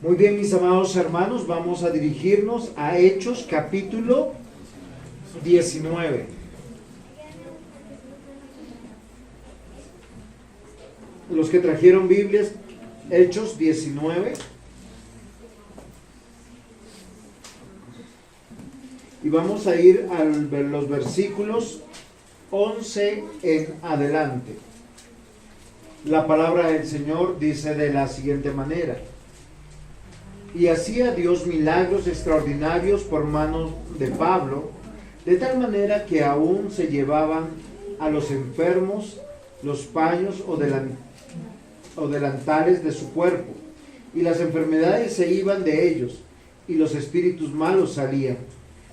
Muy bien, mis amados hermanos, vamos a dirigirnos a Hechos capítulo 19. Los que trajeron Biblias, Hechos 19. Y vamos a ir a los versículos 11 en adelante. La palabra del Señor dice de la siguiente manera: y hacía Dios milagros extraordinarios por manos de Pablo, de tal manera que aún se llevaban a los enfermos los paños o delantales de su cuerpo, y las enfermedades se iban de ellos, y los espíritus malos salían.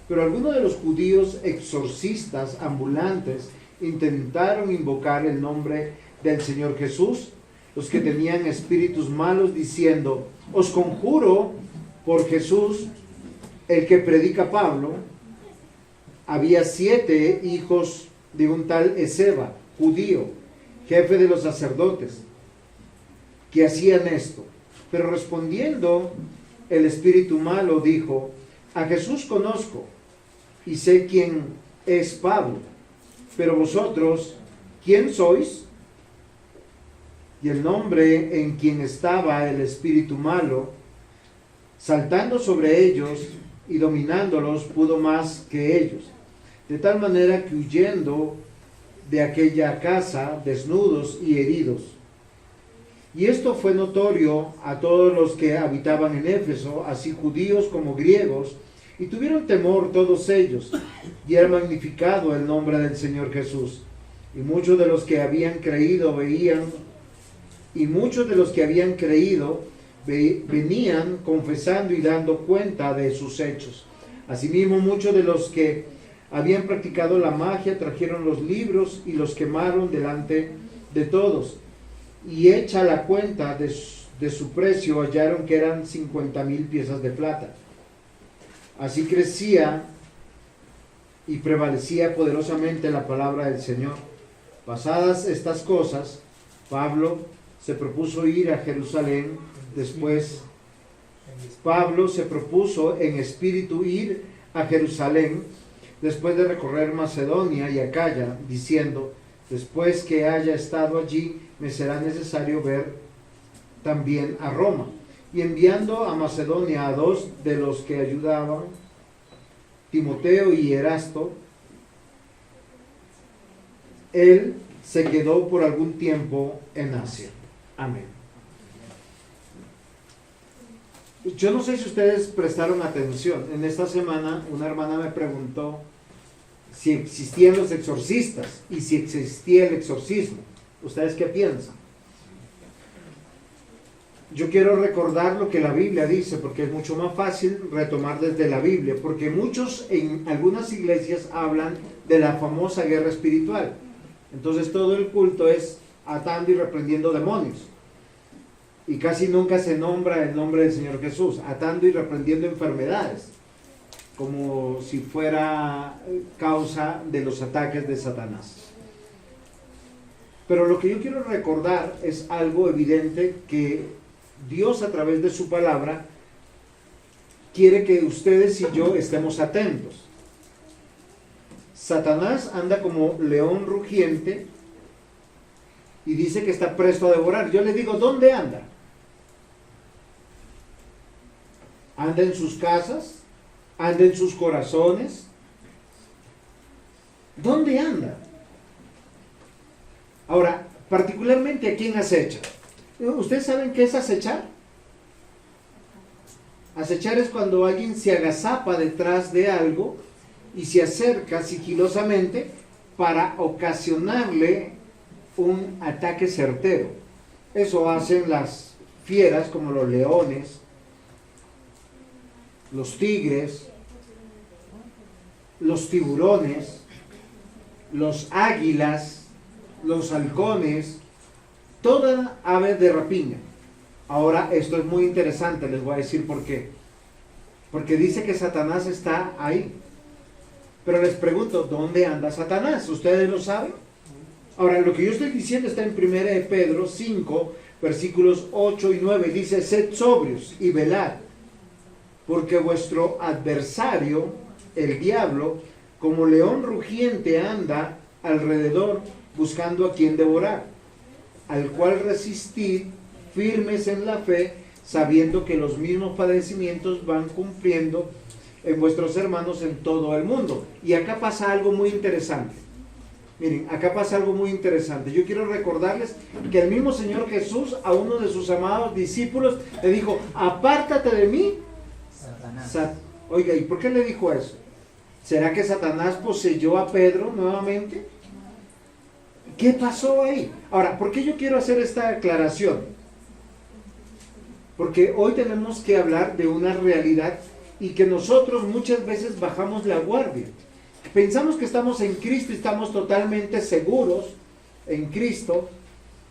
Pero algunos de los judíos exorcistas ambulantes intentaron invocar el nombre del Señor Jesús, los que tenían espíritus malos, diciendo: os conjuro por Jesús, el que predica Pablo. Había 7 hijos de un tal Esceva, judío, jefe de los sacerdotes, que hacían esto. Pero respondiendo el espíritu malo, dijo: a Jesús conozco y sé quién es Pablo, pero vosotros, ¿quién sois? Y el nombre en quien estaba el espíritu malo, saltando sobre ellos y dominándolos, pudo más que ellos, de tal manera que huyendo de aquella casa, desnudos y heridos. Y esto fue notorio a todos los que habitaban en Éfeso, así judíos como griegos, y tuvieron temor todos ellos, y era magnificado el nombre del Señor Jesús. Y muchos de los que habían creído venían confesando y dando cuenta de sus hechos. Asimismo, muchos de los que habían practicado la magia trajeron los libros y los quemaron delante de todos. Y hecha la cuenta de su precio, hallaron que eran 50,000 piezas de plata. Así crecía y prevalecía poderosamente la palabra del Señor. Pasadas estas cosas, Pablo se propuso ir a Jerusalén. Después, Pablo se propuso en espíritu ir a Jerusalén, después de recorrer Macedonia y Acaya, diciendo: después que haya estado allí, me será necesario ver también a Roma. Y enviando a Macedonia a 2 de los que ayudaban, Timoteo y Erasto, él se quedó por algún tiempo en Asia. Amén. Yo no sé si ustedes prestaron atención. En esta semana una hermana me preguntó si existían los exorcistas y si existía el exorcismo. ¿Ustedes qué piensan? Yo quiero recordar lo que la Biblia dice, porque es mucho más fácil retomar desde la Biblia, porque muchos en algunas iglesias hablan de la famosa guerra espiritual. Entonces todo el culto es atando y reprendiendo demonios, y casi nunca se nombra el nombre del Señor Jesús, atando y reprendiendo enfermedades, como si fuera causa de los ataques de Satanás. Pero lo que yo quiero recordar es algo evidente que Dios, a través de su palabra, quiere que ustedes y yo estemos atentos. Satanás anda como león rugiente y dice que está presto a devorar. Yo le digo: ¿dónde anda? ¿Anda en sus casas? ¿Anda en sus corazones? ¿Dónde anda? Ahora, particularmente, ¿a quién acecha? ¿Ustedes saben qué es acechar? Acechar es cuando alguien se agazapa detrás de algo y se acerca sigilosamente para ocasionarle un ataque certero. Eso hacen las fieras, como los leones, los tigres, los tiburones, los águilas, los halcones, toda ave de rapiña. Ahora, esto es muy interesante, les voy a decir por qué. Porque dice que Satanás está ahí. Pero les pregunto, ¿dónde anda Satanás? ¿Ustedes lo saben? Ahora, lo que yo estoy diciendo está en 1 Pedro 5, versículos 8 y 9, dice: sed sobrios y velad, porque vuestro adversario, el diablo, como león rugiente anda alrededor buscando a quien devorar, al cual resistid firmes en la fe, sabiendo que los mismos padecimientos van cumpliendo en vuestros hermanos en todo el mundo. Y acá pasa algo muy interesante. Miren, acá pasa algo muy interesante. Yo quiero recordarles que el mismo Señor Jesús a uno de sus amados discípulos le dijo: apártate de mí, Satanás. Oiga, ¿y por qué le dijo eso? ¿Será que Satanás poseyó a Pedro nuevamente? ¿Qué pasó ahí? Ahora, ¿por qué yo quiero hacer esta aclaración? Porque hoy tenemos que hablar de una realidad y que nosotros muchas veces bajamos la guardia. Pensamos que estamos en Cristo y estamos totalmente seguros en Cristo,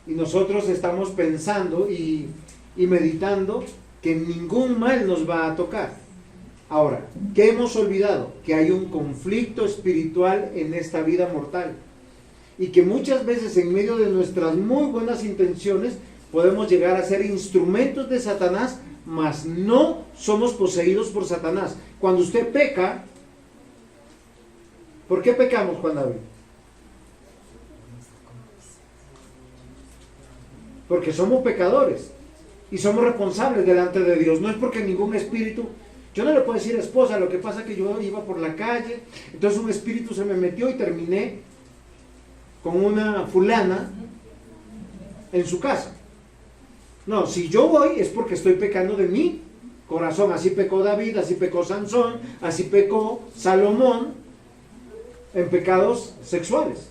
y nosotros estamos pensando y meditando que ningún mal nos va a tocar. Ahora, ¿qué hemos olvidado? Que hay un conflicto espiritual en esta vida mortal, y que muchas veces en medio de nuestras muy buenas intenciones podemos llegar a ser instrumentos de Satanás, mas no somos poseídos por Satanás. Cuando usted peca, ¿por qué pecamos, Juan David? Porque somos pecadores y somos responsables delante de Dios. No es porque ningún espíritu... Yo no le puedo decir: esposa, lo que pasa es que yo iba por la calle, entonces un espíritu se me metió y terminé con una fulana en su casa. No, si yo voy es porque estoy pecando de mi corazón. Así pecó David, así pecó Sansón, así pecó Salomón en pecados sexuales.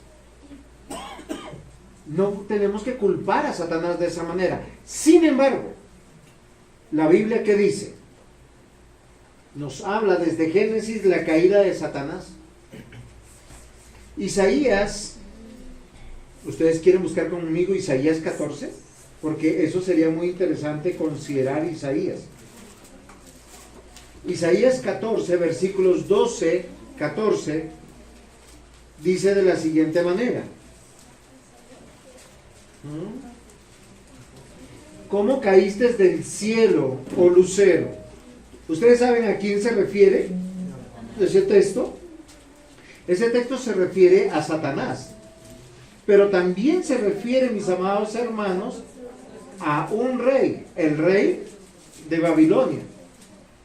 No tenemos que culpar a Satanás de esa manera. Sin embargo, la Biblia, ¿qué dice? Nos habla desde Génesis la caída de Satanás. Isaías, ¿ustedes quieren buscar conmigo Isaías 14? Porque eso sería muy interesante considerar Isaías. Isaías 14, versículos 12, 14, dice de la siguiente manera: ¿cómo caíste del cielo, oh lucero? ¿Ustedes saben a quién se refiere ese texto? Ese texto se refiere a Satanás, pero también se refiere, mis amados hermanos, a un rey, el rey de Babilonia.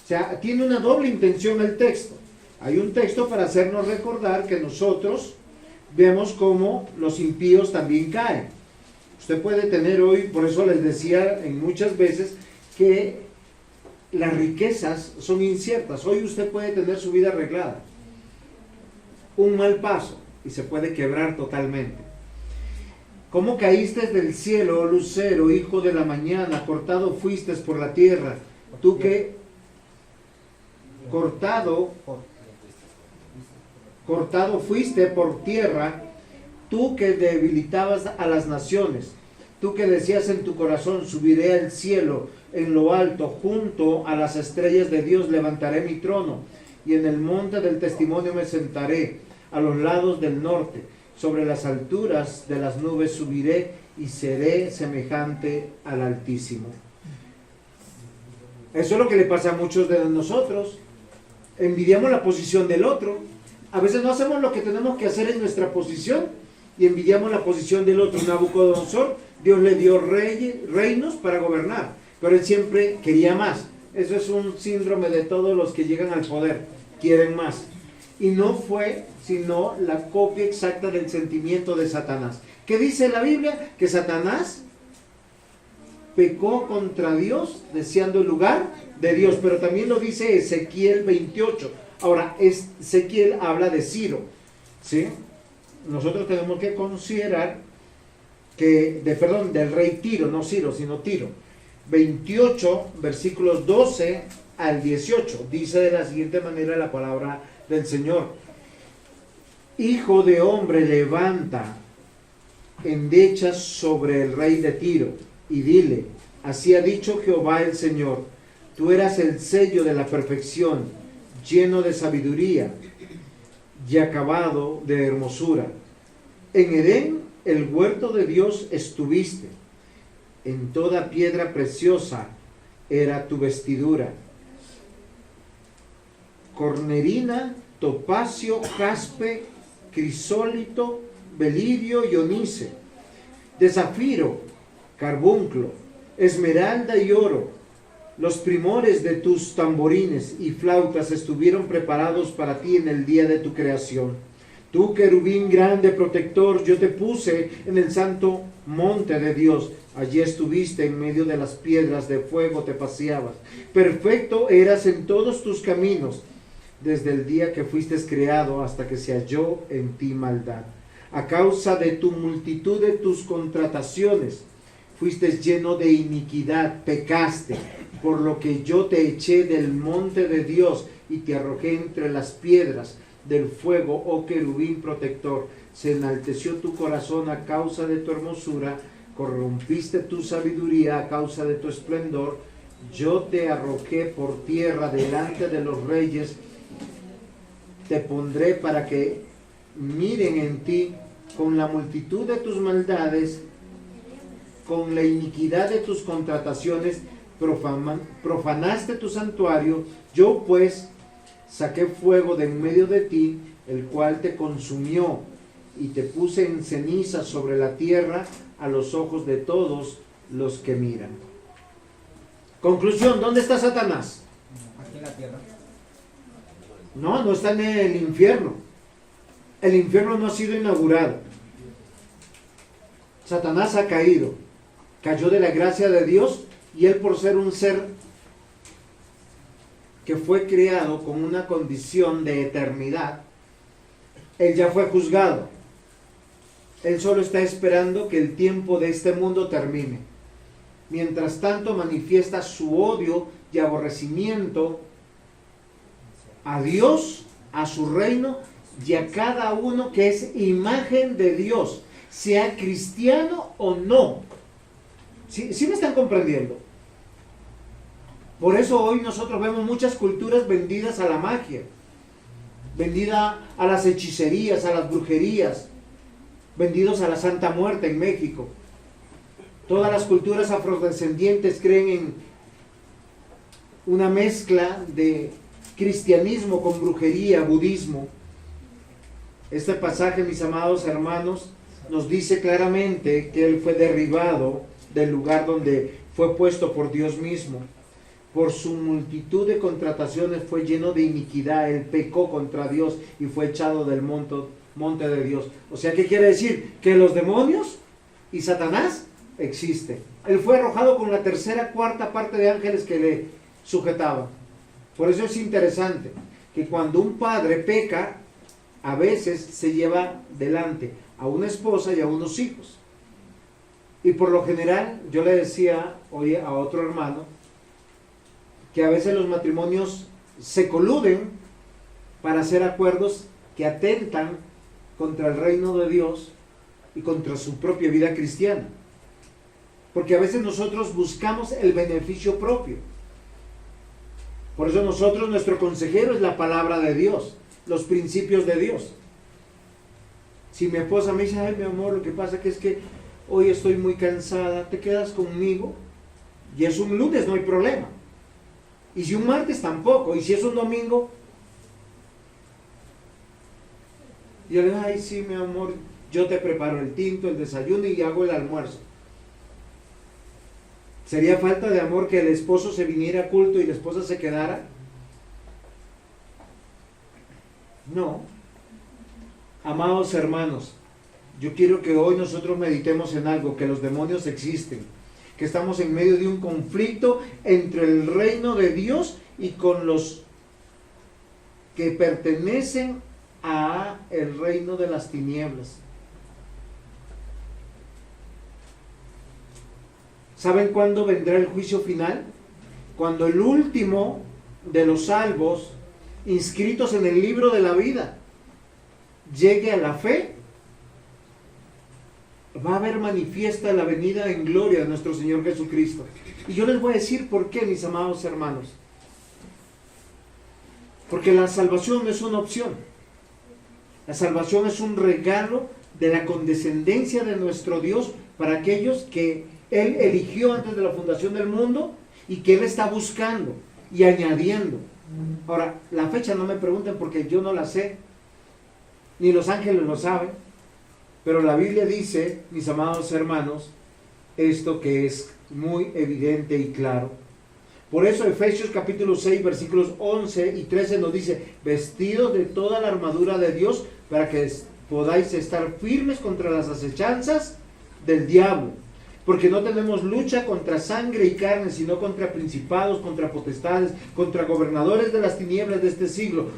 O sea, tiene una doble intención el texto. Hay un texto para hacernos recordar que nosotros vemos cómo los impíos también caen. Usted puede tener hoy, por eso les decía en muchas veces que las riquezas son inciertas. Hoy usted puede tener su vida arreglada, un mal paso, y se puede quebrar totalmente. ¿Cómo caíste del cielo, oh lucero, hijo de la mañana? Cortado fuiste por la tierra, tú que cortado fuiste por tierra, tú que debilitabas a las naciones, tú que decías en tu corazón: subiré al cielo, en lo alto, junto a las estrellas de Dios levantaré mi trono, y en el monte del testimonio me sentaré, a los lados del norte, sobre las alturas de las nubes subiré, y seré semejante al Altísimo. Eso es lo que le pasa a muchos de nosotros. Envidiamos la posición del otro. A veces no hacemos lo que tenemos que hacer en nuestra posición y envidiamos la posición del otro. Nabucodonosor, Dios le dio reinos para gobernar, pero él siempre quería más. Eso es un síndrome de todos los que llegan al poder, quieren más. Y no fue sino la copia exacta del sentimiento de Satanás. ¿Qué dice la Biblia? Que Satanás pecó contra Dios deseando el lugar de Dios, pero también lo dice Ezequiel 28. Ahora, Ezequiel habla de Ciro, ¿sí? Nosotros tenemos que considerar que, del rey Tiro, no Ciro, sino Tiro. 28, versículos 12 al 18, dice de la siguiente manera la palabra del Señor: hijo de hombre, levanta endechas sobre el rey de Tiro y dile: así ha dicho Jehová el Señor, tú eras el sello de la perfección, lleno de sabiduría y acabado de hermosura. En Edén, el huerto de Dios, estuviste. En toda piedra preciosa era tu vestidura. Cornerina, topacio, jaspe, crisólito, belirio y onice, de zafiro, carbunclo, esmeralda y oro. Los primores de tus tamborines y flautas estuvieron preparados para ti en el día de tu creación. Tú, querubín grande protector, yo te puse en el santo monte de Dios. Allí estuviste en medio de las piedras de fuego, te paseabas. Perfecto eras en todos tus caminos, desde el día que fuiste creado hasta que se halló en ti maldad. A causa de tu multitud de tus contrataciones, fuiste lleno de iniquidad, pecaste, por lo que yo te eché del monte de Dios y te arrojé entre las piedras del fuego, oh querubín protector. Se enalteció tu corazón a causa de tu hermosura, corrompiste tu sabiduría a causa de tu esplendor. Yo te arrojé por tierra delante de los reyes, te pondré para que miren en ti con la multitud de tus maldades, con la iniquidad de tus contrataciones, profanaste tu santuario. Yo pues saqué fuego de en medio de ti, el cual te consumió, y te puse en ceniza sobre la tierra a los ojos de todos los que miran. Conclusión, ¿dónde está Satanás? Aquí en la tierra. No está en el infierno. El infierno no ha sido inaugurado. Satanás ha caído. Cayó de la gracia de Dios, y él, por ser un ser que fue creado con una condición de eternidad, él ya fue juzgado. Él solo está esperando que el tiempo de este mundo termine. Mientras tanto, manifiesta su odio y aborrecimiento a Dios, a su reino y a cada uno que es imagen de Dios, sea cristiano o no. ¿Sí me están comprendiendo? Por eso hoy nosotros vemos muchas culturas vendidas a la magia, vendida a las hechicerías, a las brujerías, vendidos a la Santa Muerte en México. Todas las culturas afrodescendientes creen en una mezcla de cristianismo con brujería, budismo. Este pasaje, mis amados hermanos, nos dice claramente que él fue derribado del lugar donde fue puesto por Dios mismo. Por su multitud de contrataciones fue lleno de iniquidad, él pecó contra Dios y fue echado del monte de Dios. O sea, ¿qué quiere decir? Que los demonios y Satanás existen. Él fue arrojado con la tercera, cuarta parte de ángeles que le sujetaban. Por eso es interesante que cuando un padre peca, a veces se lleva delante a una esposa y a unos hijos. Y por lo general, yo le decía hoy a otro hermano, que a veces los matrimonios se coluden para hacer acuerdos que atentan contra el reino de Dios y contra su propia vida cristiana. Porque a veces nosotros buscamos el beneficio propio. Por eso nosotros, nuestro consejero es la palabra de Dios, los principios de Dios. Si mi esposa me dice, ay mi amor, lo que pasa es que hoy estoy muy cansada, ¿te quedas conmigo? Y es un lunes, no hay problema. Y si un martes, tampoco. Y si es un domingo, yo le digo, ay sí mi amor, yo te preparo el tinto, el desayuno y hago el almuerzo. ¿Sería falta de amor que el esposo se viniera a culto y la esposa se quedara? No. Amados hermanos, yo quiero que hoy nosotros meditemos en algo, que los demonios existen, que estamos en medio de un conflicto entre el reino de Dios y con los que pertenecen a el reino de las tinieblas. ¿Saben cuándo vendrá el juicio final? Cuando el último de los salvos, inscritos en el libro de la vida, llegue a la fe, va a haber manifiesta la venida en gloria de nuestro Señor Jesucristo. Y yo les voy a decir por qué, mis amados hermanos. Porque la salvación no es una opción. La salvación es un regalo de la condescendencia de nuestro Dios para aquellos que Él eligió antes de la fundación del mundo y que Él está buscando y añadiendo. Ahora, la fecha no me pregunten porque yo no la sé, ni los ángeles lo saben, pero la Biblia dice, mis amados hermanos, esto que es muy evidente y claro. Por eso Efesios capítulo 6 versículos 11 y 13 nos dice, vestidos de toda la armadura de Dios para que podáis estar firmes contra las acechanzas del diablo. Porque no tenemos lucha contra sangre y carne, sino contra principados, contra potestades, contra gobernadores de las tinieblas de este siglo,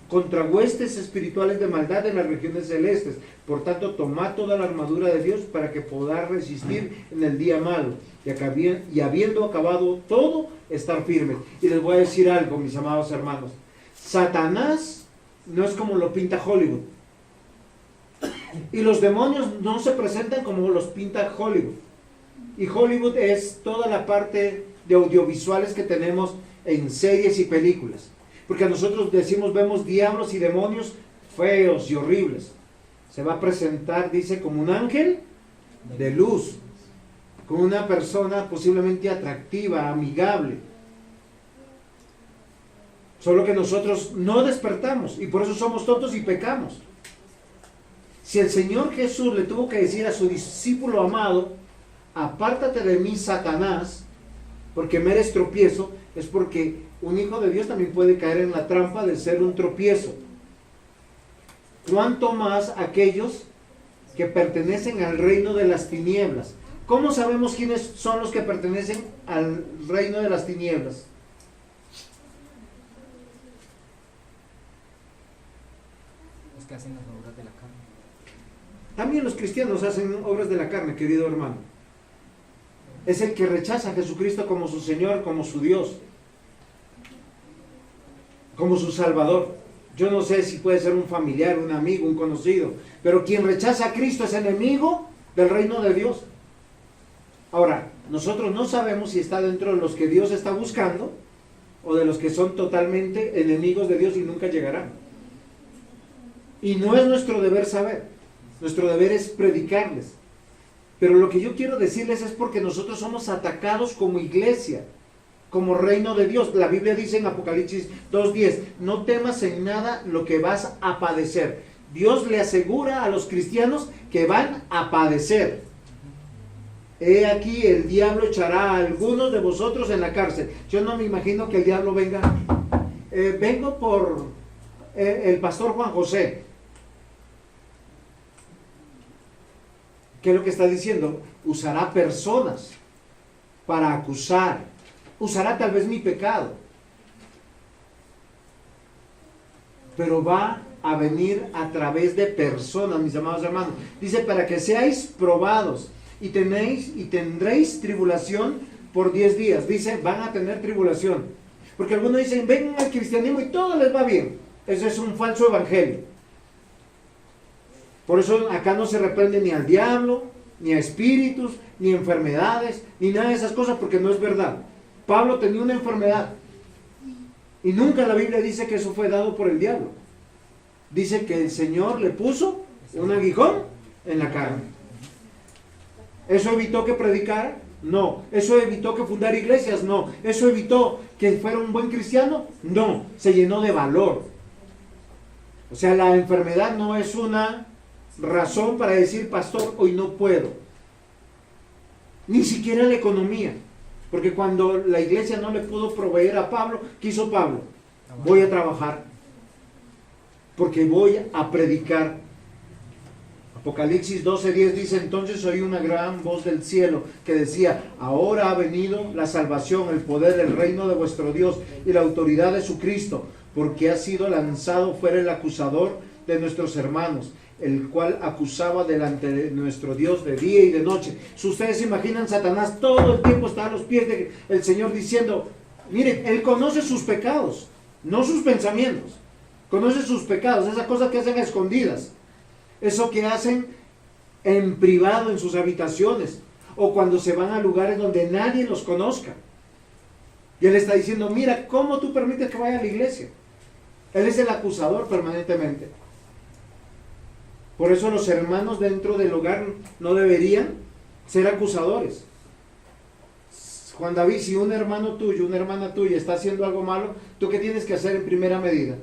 contra huestes espirituales de maldad en las regiones celestes. Por tanto, tomad toda la armadura de Dios para que podáis resistir en el día malo. Y habiendo acabado todo, estar firmes. Y les voy a decir algo, mis amados hermanos. Satanás no es como lo pinta Hollywood. Y los demonios no se presentan como los pinta Hollywood. Y Hollywood es toda la parte de audiovisuales que tenemos en series y películas. Porque nosotros decimos, vemos diablos y demonios feos y horribles. Se va a presentar, dice, como un ángel de luz, como una persona posiblemente atractiva, amigable. Solo que nosotros no despertamos y por eso somos tontos y pecamos. Si el Señor Jesús le tuvo que decir a su discípulo amado, apártate de mí, Satanás, porque me eres tropiezo, es porque un hijo de Dios también puede caer en la trampa de ser un tropiezo. Cuanto más aquellos que pertenecen al reino de las tinieblas. ¿Cómo sabemos quiénes son los que pertenecen al reino de las tinieblas? Los que hacen las obras de la carne. También los cristianos hacen obras de la carne, querido hermano. Es el que rechaza a Jesucristo como su Señor, como su Dios, como su Salvador. Yo no sé si puede ser un familiar, un amigo, un conocido, pero quien rechaza a Cristo es enemigo del reino de Dios. Ahora, nosotros no sabemos si está dentro de los que Dios está buscando o de los que son totalmente enemigos de Dios y nunca llegarán. Y no es nuestro deber saber, nuestro deber es predicarles. Pero lo que yo quiero decirles es porque nosotros somos atacados como iglesia, como reino de Dios. La Biblia dice en Apocalipsis 2:10, no temas en nada lo que vas a padecer. Dios le asegura a los cristianos que van a padecer. He aquí el diablo echará a algunos de vosotros en la cárcel. Yo no me imagino que el diablo venga. Vengo por el pastor Juan José. ¿Qué es lo que está diciendo? Usará personas para acusar. Usará tal vez mi pecado. Pero va a venir a través de personas, mis amados hermanos. Dice, para que seáis probados y tendréis tribulación por 10 días. Dice, van a tener tribulación. Porque algunos dicen, vengan al cristianismo y todo les va bien. Eso es un falso evangelio. Por eso acá no se reprende ni al diablo, ni a espíritus, ni enfermedades, ni nada de esas cosas, porque no es verdad. Pablo tenía una enfermedad y nunca la Biblia dice que eso fue dado por el diablo. Dice que el Señor le puso un aguijón en la carne. ¿Eso evitó que predicara? No. ¿Eso evitó que fundara iglesias? No. ¿Eso evitó que fuera un buen cristiano? No. Se llenó de valor. O sea, la enfermedad no es una razón para decir, pastor, hoy no puedo. Ni siquiera la economía. Porque cuando la iglesia no le pudo proveer a Pablo, ¿qué hizo Pablo? Voy a trabajar. Porque voy a predicar. Apocalipsis 12:10 dice, entonces oí una gran voz del cielo que decía, ahora ha venido la salvación, el poder, el reino de vuestro Dios y la autoridad de su Cristo, porque ha sido lanzado fuera el acusador de nuestros hermanos, el cual acusaba delante de nuestro Dios de día y de noche. Si ustedes se imaginan, Satanás todo el tiempo está a los pies del Señor diciendo, miren, Él conoce sus pecados, no sus pensamientos, conoce sus pecados, esas cosas que hacen a escondidas, eso que hacen en privado en sus habitaciones, o cuando se van a lugares donde nadie los conozca. Y Él está diciendo, mira, ¿cómo tú permites que vaya a la iglesia? Él es el acusador permanentemente. Por eso los hermanos dentro del hogar no deberían ser acusadores. Juan David, si un hermano tuyo, una hermana tuya está haciendo algo malo, ¿tú qué tienes que hacer en primera medida?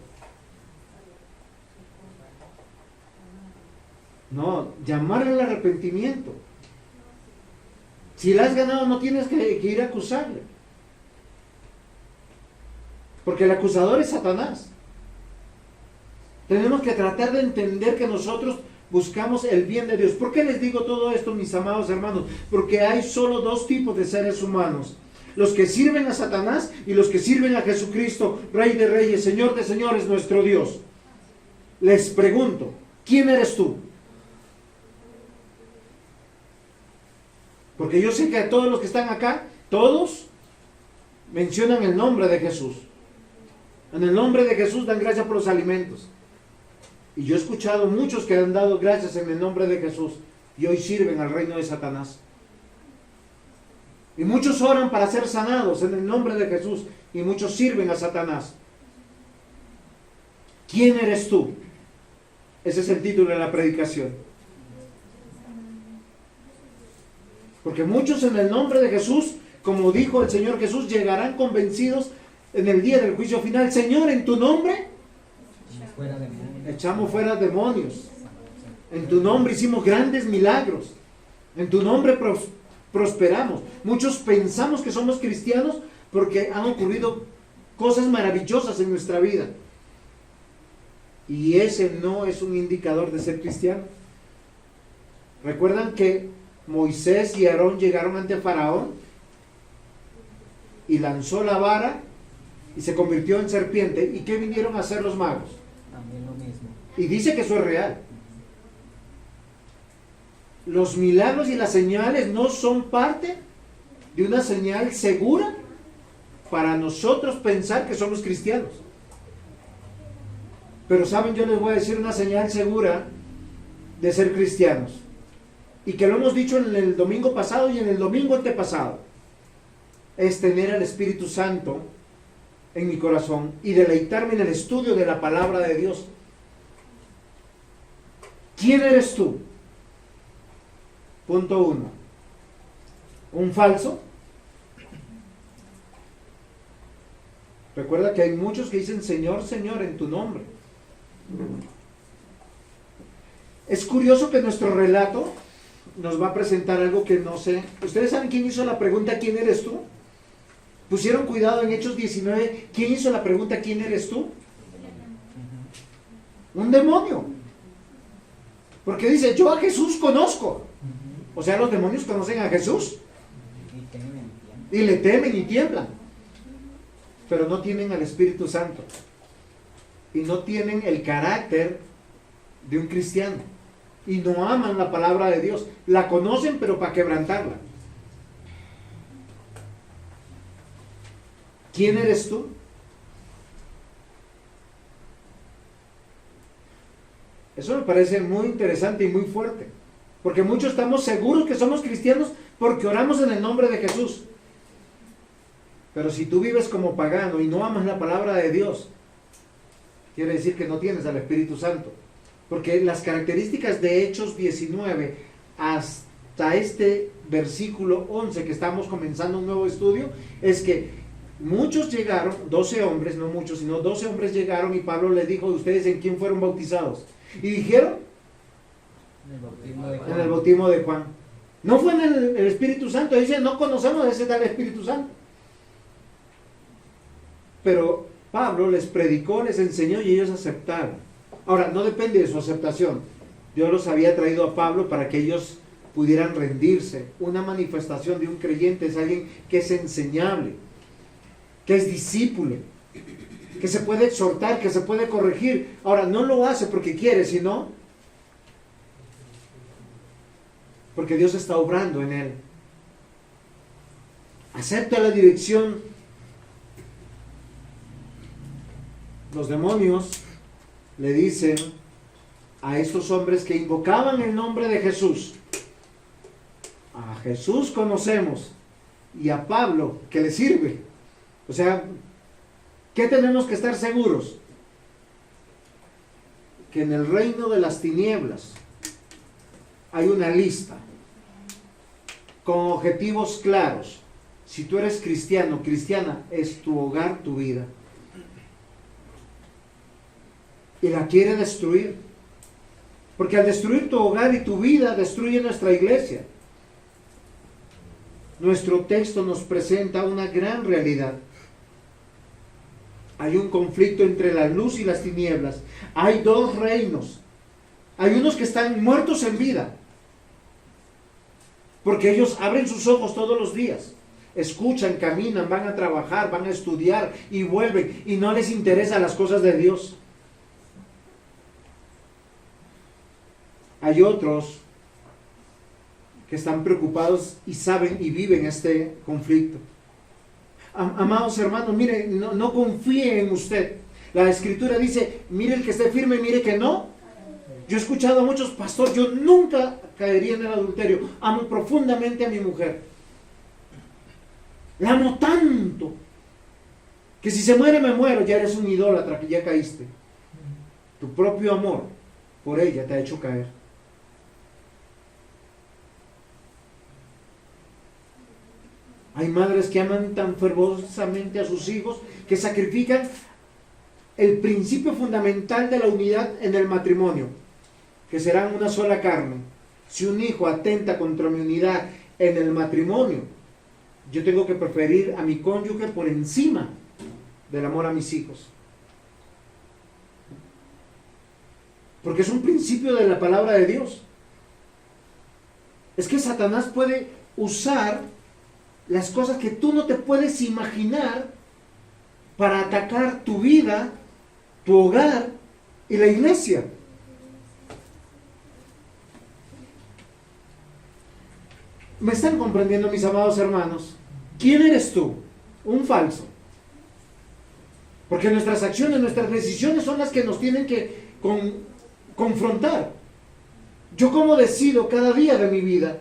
No, llamarle al arrepentimiento. Si la has ganado, no tienes que ir a acusarle. Porque el acusador es Satanás. Tenemos que tratar de entender que nosotros buscamos el bien de Dios. ¿Por qué les digo todo esto, mis amados hermanos? Porque hay solo dos tipos de seres humanos: los que sirven a Satanás y los que sirven a Jesucristo, Rey de Reyes, Señor de Señores, nuestro Dios. Les pregunto, ¿quién eres tú? Porque yo sé que a todos los que están acá, todos mencionan el nombre de Jesús. En el nombre de Jesús dan gracias por los alimentos. Y yo he escuchado muchos que han dado gracias en el nombre de Jesús y hoy sirven al reino de Satanás. Y muchos oran para ser sanados en el nombre de Jesús y muchos sirven a Satanás. ¿Quién eres tú? Ese es el título de la predicación. Porque muchos en el nombre de Jesús, como dijo el Señor Jesús, llegarán convencidos en el día del juicio final. Señor, en tu nombre echamos fuera demonios. En tu nombre hicimos grandes milagros. En tu nombre prosperamos. Muchos pensamos que somos cristianos porque han ocurrido cosas maravillosas en nuestra vida. Y ese no es un indicador de ser cristiano. ¿Recuerdan que Moisés y Aarón llegaron ante Faraón y lanzó la vara y se convirtió en serpiente? ¿Y qué vinieron a hacer los magos? También lo mismo. Y dice que eso es real. Los milagros y las señales no son parte de una señal segura para nosotros pensar que somos cristianos. Pero saben, yo les voy a decir una señal segura de ser cristianos. Y que lo hemos dicho en el domingo pasado y en el domingo antepasado. Es tener al Espíritu Santo en mi corazón y deleitarme en el estudio de la palabra de Dios. ¿Quién eres tú? Punto 1. ¿Un falso? Recuerda que hay muchos que dicen Señor, Señor en tu nombre. Es curioso que nuestro relato nos va a presentar algo que no sé. ¿Ustedes saben quién hizo la pregunta ¿quién eres tú? Pusieron cuidado en Hechos 19. ¿Quién hizo la pregunta ¿quién eres tú? Un demonio. Porque dice, yo a Jesús conozco. O sea, los demonios conocen a Jesús. Y le temen y tiemblan. Pero no tienen al Espíritu Santo. Y no tienen el carácter de un cristiano. Y no aman la palabra de Dios. La conocen, pero para quebrantarla. ¿Quién eres tú? Eso me parece muy interesante y muy fuerte. Porque muchos estamos seguros que somos cristianos porque oramos en el nombre de Jesús. Pero si tú vives como pagano y no amas la palabra de Dios, quiere decir que no tienes al Espíritu Santo. Porque las características de Hechos 19 hasta este versículo 11 que estamos comenzando un nuevo estudio, es que muchos llegaron, 12 hombres, no muchos, sino 12 hombres llegaron y Pablo les dijo, ¿ustedes en quién fueron bautizados? Y dijeron, en el bautismo de Juan. No fue en el Espíritu Santo, dice, no conocemos ese tal Espíritu Santo. Pero Pablo les predicó, les enseñó y ellos aceptaron. Ahora, no depende de su aceptación. Dios los había traído a Pablo para que ellos pudieran rendirse. Una manifestación de un creyente es alguien que es enseñable, que es discípulo, que se puede exhortar, que se puede corregir. Ahora, no lo hace porque quiere, sino porque Dios está obrando en él. Acepta la dirección. Los demonios le dicen a estos hombres que invocaban el nombre de Jesús. A Jesús conocemos y a Pablo que le sirve. O sea, ¿qué tenemos que estar seguros? Que en el reino de las tinieblas hay una lista con objetivos claros. Si tú eres cristiano, cristiana, es tu hogar, tu vida. Y la quiere destruir. Porque al destruir tu hogar y tu vida, destruye nuestra iglesia. Nuestro texto nos presenta una gran realidad. Hay un conflicto entre la luz y las tinieblas. Hay dos reinos. Hay unos que están muertos en vida, porque ellos abren sus ojos todos los días, escuchan, caminan, van a trabajar, van a estudiar y vuelven, y no les interesan las cosas de Dios. Hay otros que están preocupados y saben y viven este conflicto. Amados hermanos, mire, no confíe en usted. La Escritura dice, mire el que esté firme, mire que no. Yo he escuchado a muchos, pastor, yo nunca caería en el adulterio. Amo profundamente a mi mujer. La amo tanto que si se muere, me muero. Ya eres un idólatra, que ya caíste. Tu propio amor por ella te ha hecho caer. Hay madres que aman tan fervorosamente a sus hijos que sacrifican el principio fundamental de la unidad en el matrimonio, que serán una sola carne. Si un hijo atenta contra mi unidad en el matrimonio, yo tengo que preferir a mi cónyuge por encima del amor a mis hijos. Porque es un principio de la palabra de Dios. Es que Satanás puede usar las cosas que tú no te puedes imaginar para atacar tu vida, tu hogar y la iglesia. ¿Me están comprendiendo, mis amados hermanos? ¿Quién eres tú? Un falso. Porque nuestras acciones, nuestras decisiones son las que nos tienen que confrontar. ¿Yo cómo decido cada día de mi vida?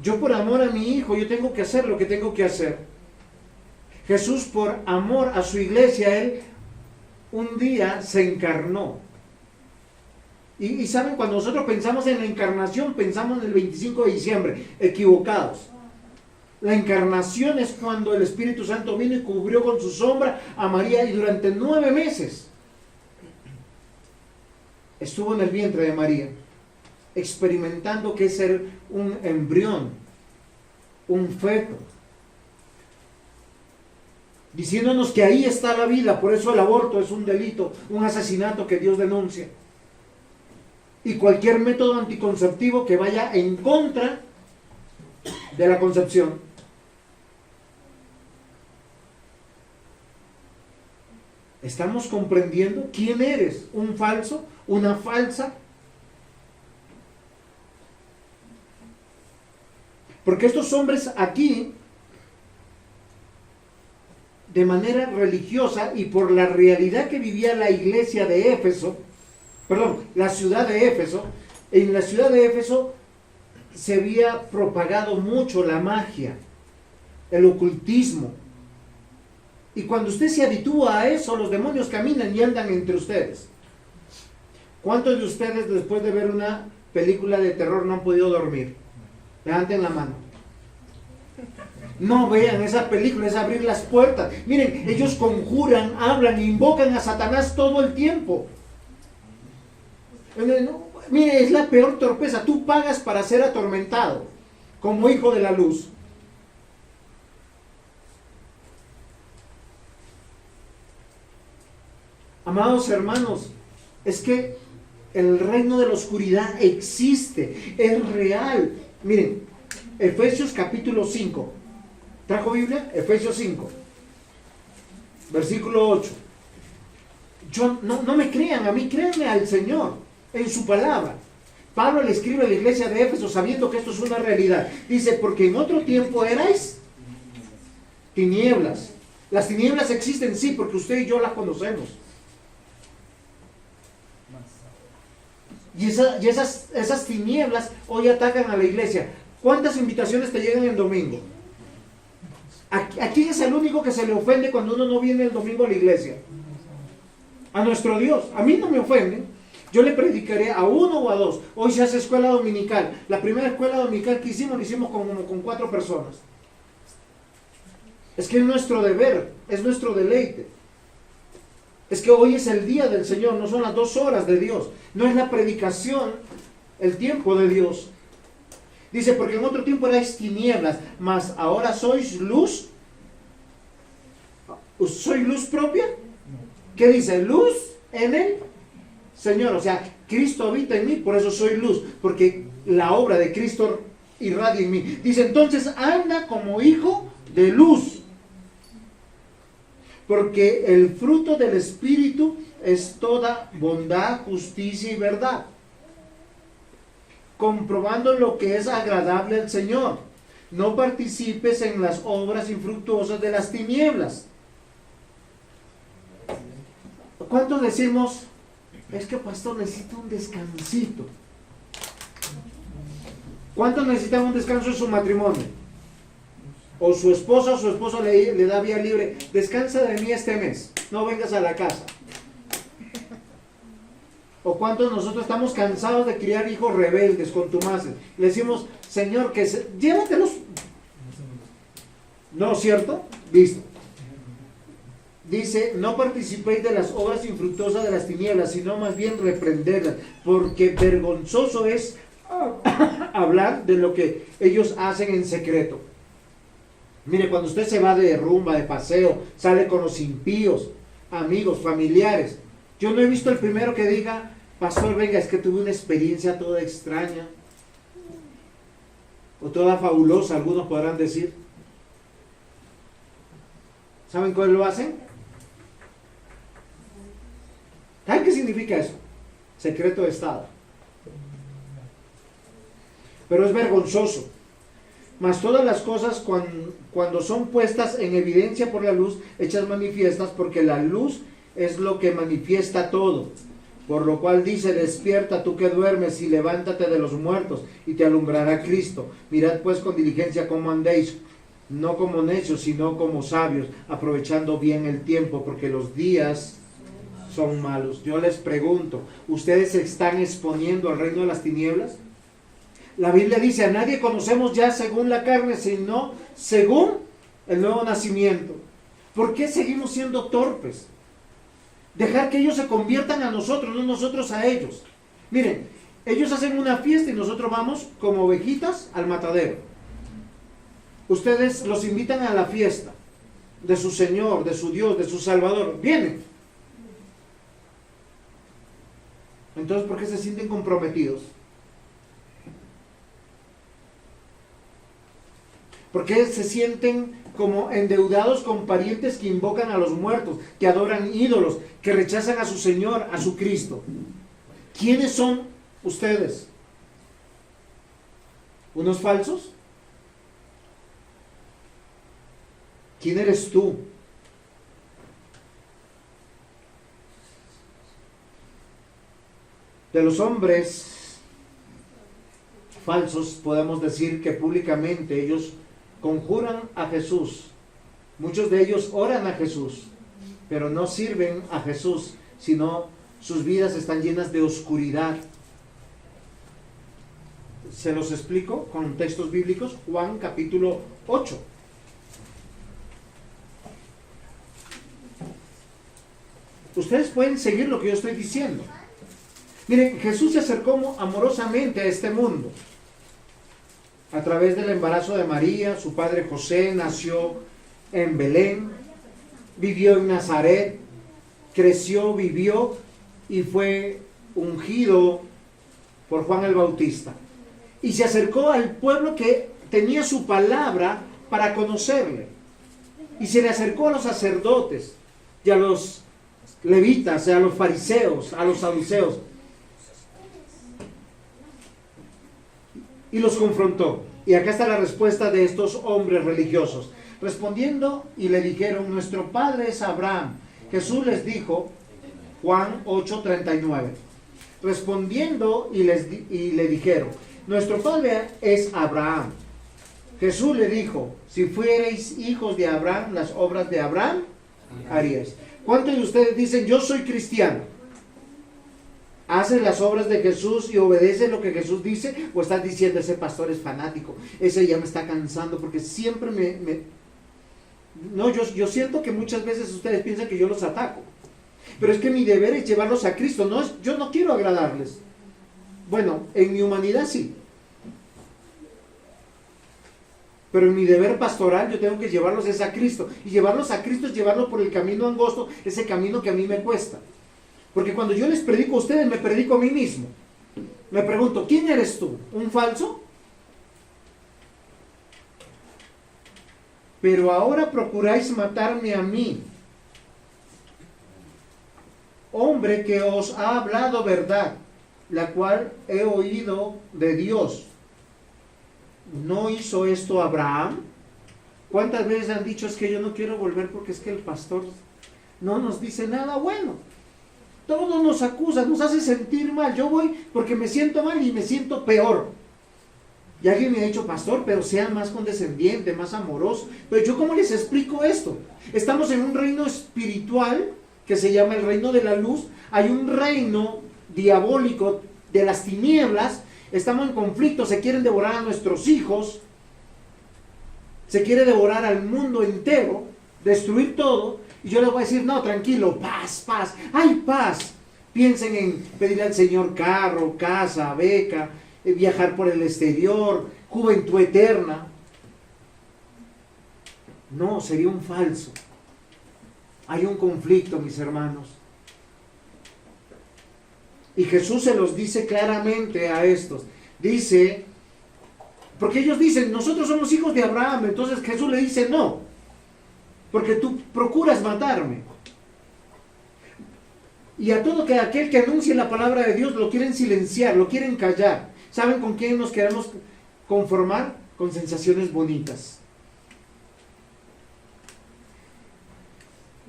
Yo por amor a mi hijo, yo tengo que hacer lo que tengo que hacer. Jesús, por amor a su iglesia, Él un día se encarnó. Y saben, cuando nosotros pensamos en la encarnación, pensamos en el 25 de diciembre, equivocados. La encarnación es cuando el Espíritu Santo vino y cubrió con su sombra a María, y durante 9 meses estuvo en el vientre de María, experimentando qué es ser un embrión, un feto, diciéndonos que ahí está la vida. Por eso el aborto es un delito, un asesinato que Dios denuncia, y cualquier método anticonceptivo que vaya en contra de la concepción. ¿Estamos comprendiendo quién eres? ¿Un falso? ¿Una falsa? Porque estos hombres aquí, de manera religiosa y por la realidad que vivía la iglesia de Éfeso, la ciudad de Éfeso, en la ciudad de Éfeso se había propagado mucho la magia, el ocultismo. Y cuando usted se habitúa a eso, los demonios caminan y andan entre ustedes. ¿Cuántos de ustedes después de ver una película de terror no han podido dormir? Levanten la mano. No vean esa película, es abrir las puertas. Miren, ellos conjuran, hablan, invocan a Satanás todo el tiempo. Mire, es la peor torpeza. Tú pagas para ser atormentado como hijo de la luz. Amados hermanos, es que el reino de la oscuridad existe, es real. Miren, Efesios capítulo 5. ¿Trajo Biblia? Efesios 5, versículo 8. No me crean a mí, créanme al Señor en su palabra. Pablo le escribe a la iglesia de Éfeso sabiendo que esto es una realidad. Dice, porque en otro tiempo erais tinieblas. Las tinieblas existen, sí, porque usted y yo las conocemos. Y esas tinieblas hoy atacan a la iglesia. ¿Cuántas invitaciones te llegan el domingo? ¿A quién es el único que se le ofende cuando uno no viene el domingo a la iglesia? A nuestro Dios. A mí no me ofenden, Yo le predicaré a uno o a dos. Hoy se hace escuela dominical. La primera escuela dominical que hicimos, lo hicimos con 4 personas. Es que es nuestro deber, es nuestro deleite. Es que hoy es el día del Señor, no son las 2 horas de Dios. No es la predicación, el tiempo de Dios. Dice, porque en otro tiempo erais tinieblas, mas ahora sois luz. ¿Soy luz propia? ¿Qué dice? Luz en el Señor. O sea, Cristo habita en mí, por eso soy luz. Porque la obra de Cristo irradia en mí. Dice, entonces anda como hijo de luz. Porque el fruto del Espíritu es toda bondad, justicia y verdad, comprobando lo que es agradable al Señor. No participes en las obras infructuosas de las tinieblas. ¿Cuántos decimos, es que pastor necesita un descansito? ¿Cuántos necesitan un descanso en su matrimonio? O su esposa o su esposo le da vía libre, descansa de mí este mes, no vengas a la casa. O cuántos nosotros estamos cansados de criar hijos rebeldes, contumaces. Le decimos, Señor, llévatelos. ¿No, cierto? Listo. Dice, no participéis de las obras infructuosas de las tinieblas, sino más bien reprenderlas, porque vergonzoso es hablar de lo que ellos hacen en secreto. Mire, cuando usted se va de rumba, de paseo, sale con los impíos, amigos, familiares. Yo no he visto el primero que diga, pastor, venga, es que tuve una experiencia toda extraña, o toda fabulosa, algunos podrán decir. ¿Saben cuál lo hacen? ¿Saben qué significa eso? Secreto de Estado. Pero es vergonzoso. Mas todas las cosas cuando son puestas en evidencia por la luz, hechas manifiestas, porque la luz es lo que manifiesta todo. Por lo cual dice, despierta tú que duermes y levántate de los muertos y te alumbrará Cristo. Mirad pues con diligencia cómo andéis, no como necios, sino como sabios, aprovechando bien el tiempo, porque los días son malos. Yo les pregunto, ¿ustedes se están exponiendo al reino de las tinieblas? La Biblia dice, a nadie conocemos ya según la carne, sino según el nuevo nacimiento. ¿Por qué seguimos siendo torpes? Dejar que ellos se conviertan a nosotros, no nosotros a ellos. Miren, ellos hacen una fiesta y nosotros vamos como ovejitas al matadero. Ustedes los invitan a la fiesta de su Señor, de su Dios, de su Salvador. Vienen. Entonces, ¿por qué se sienten comprometidos? ¿Por qué se sienten como endeudados con parientes que invocan a los muertos, que adoran ídolos, que rechazan a su Señor, a su Cristo? ¿Quiénes son ustedes? ¿Unos falsos? ¿Quién eres tú? De los hombres falsos podemos decir que públicamente ellos conjuran a Jesús. Muchos de ellos oran a Jesús, pero no sirven a Jesús, sino sus vidas están llenas de oscuridad. Se los explico con textos bíblicos. Juan capítulo 8. Ustedes pueden seguir lo que yo estoy diciendo. Miren, Jesús se acercó amorosamente a este mundo. A través del embarazo de María, su padre José nació en Belén, vivió en Nazaret, creció, vivió y fue ungido por Juan el Bautista. Y se acercó al pueblo que tenía su palabra para conocerle. Y se le acercó a los sacerdotes y a los levitas, a los fariseos, a los saduceos. Y los confrontó. Y acá está la respuesta de estos hombres religiosos. Respondiendo y le dijeron, nuestro padre es Abraham. Jesús les dijo, Juan 8:39. Respondiendo y le dijeron, nuestro padre es Abraham. Jesús le dijo, si fuereis hijos de Abraham, las obras de Abraham haríais. ¿Cuántos de ustedes dicen, yo soy cristiano? ¿Haces las obras de Jesús y obedeces lo que Jesús dice? ¿O estás diciendo, ese pastor es fanático, ese ya me está cansando porque siempre No, yo siento que muchas veces ustedes piensan que yo los ataco, pero es que mi deber es llevarlos a Cristo. Yo no quiero agradarles. Bueno, en mi humanidad sí, pero en mi deber pastoral yo tengo que llevarlos es a Cristo, y llevarlos a Cristo es llevarlos por el camino angosto, ese camino que a mí me cuesta. Porque cuando yo les predico a ustedes, me predico a mí mismo. Me pregunto, ¿quién eres tú? ¿Un falso? Pero ahora procuráis matarme a mí, hombre que os ha hablado verdad, la cual he oído de Dios. ¿No hizo esto Abraham? ¿Cuántas veces han dicho, es que yo no quiero volver porque es que el pastor no nos dice nada bueno? Todos nos acusan, nos hace sentir mal. Yo voy porque me siento mal y me siento peor. Y alguien me ha dicho, pastor, pero sea más condescendiente, más amoroso. Pero yo, ¿cómo les explico esto? Estamos en un reino espiritual que se llama el reino de la luz. Hay un reino diabólico de las tinieblas. Estamos en conflicto, se quieren devorar a nuestros hijos. Se quiere devorar al mundo entero, destruir todo. Y yo les voy a decir, no, tranquilo, paz, paz, hay paz. Piensen en pedirle al Señor carro, casa, beca, viajar por el exterior, juventud eterna. No, sería un falso. Hay un conflicto, mis hermanos. Y Jesús se los dice claramente a estos. Dice, porque ellos dicen, nosotros somos hijos de Abraham. Entonces Jesús le dice, no, porque tú procuras matarme. Y a todo aquel que anuncie la palabra de Dios lo quieren silenciar, lo quieren callar. ¿Saben con quién nos queremos conformar? Con sensaciones bonitas.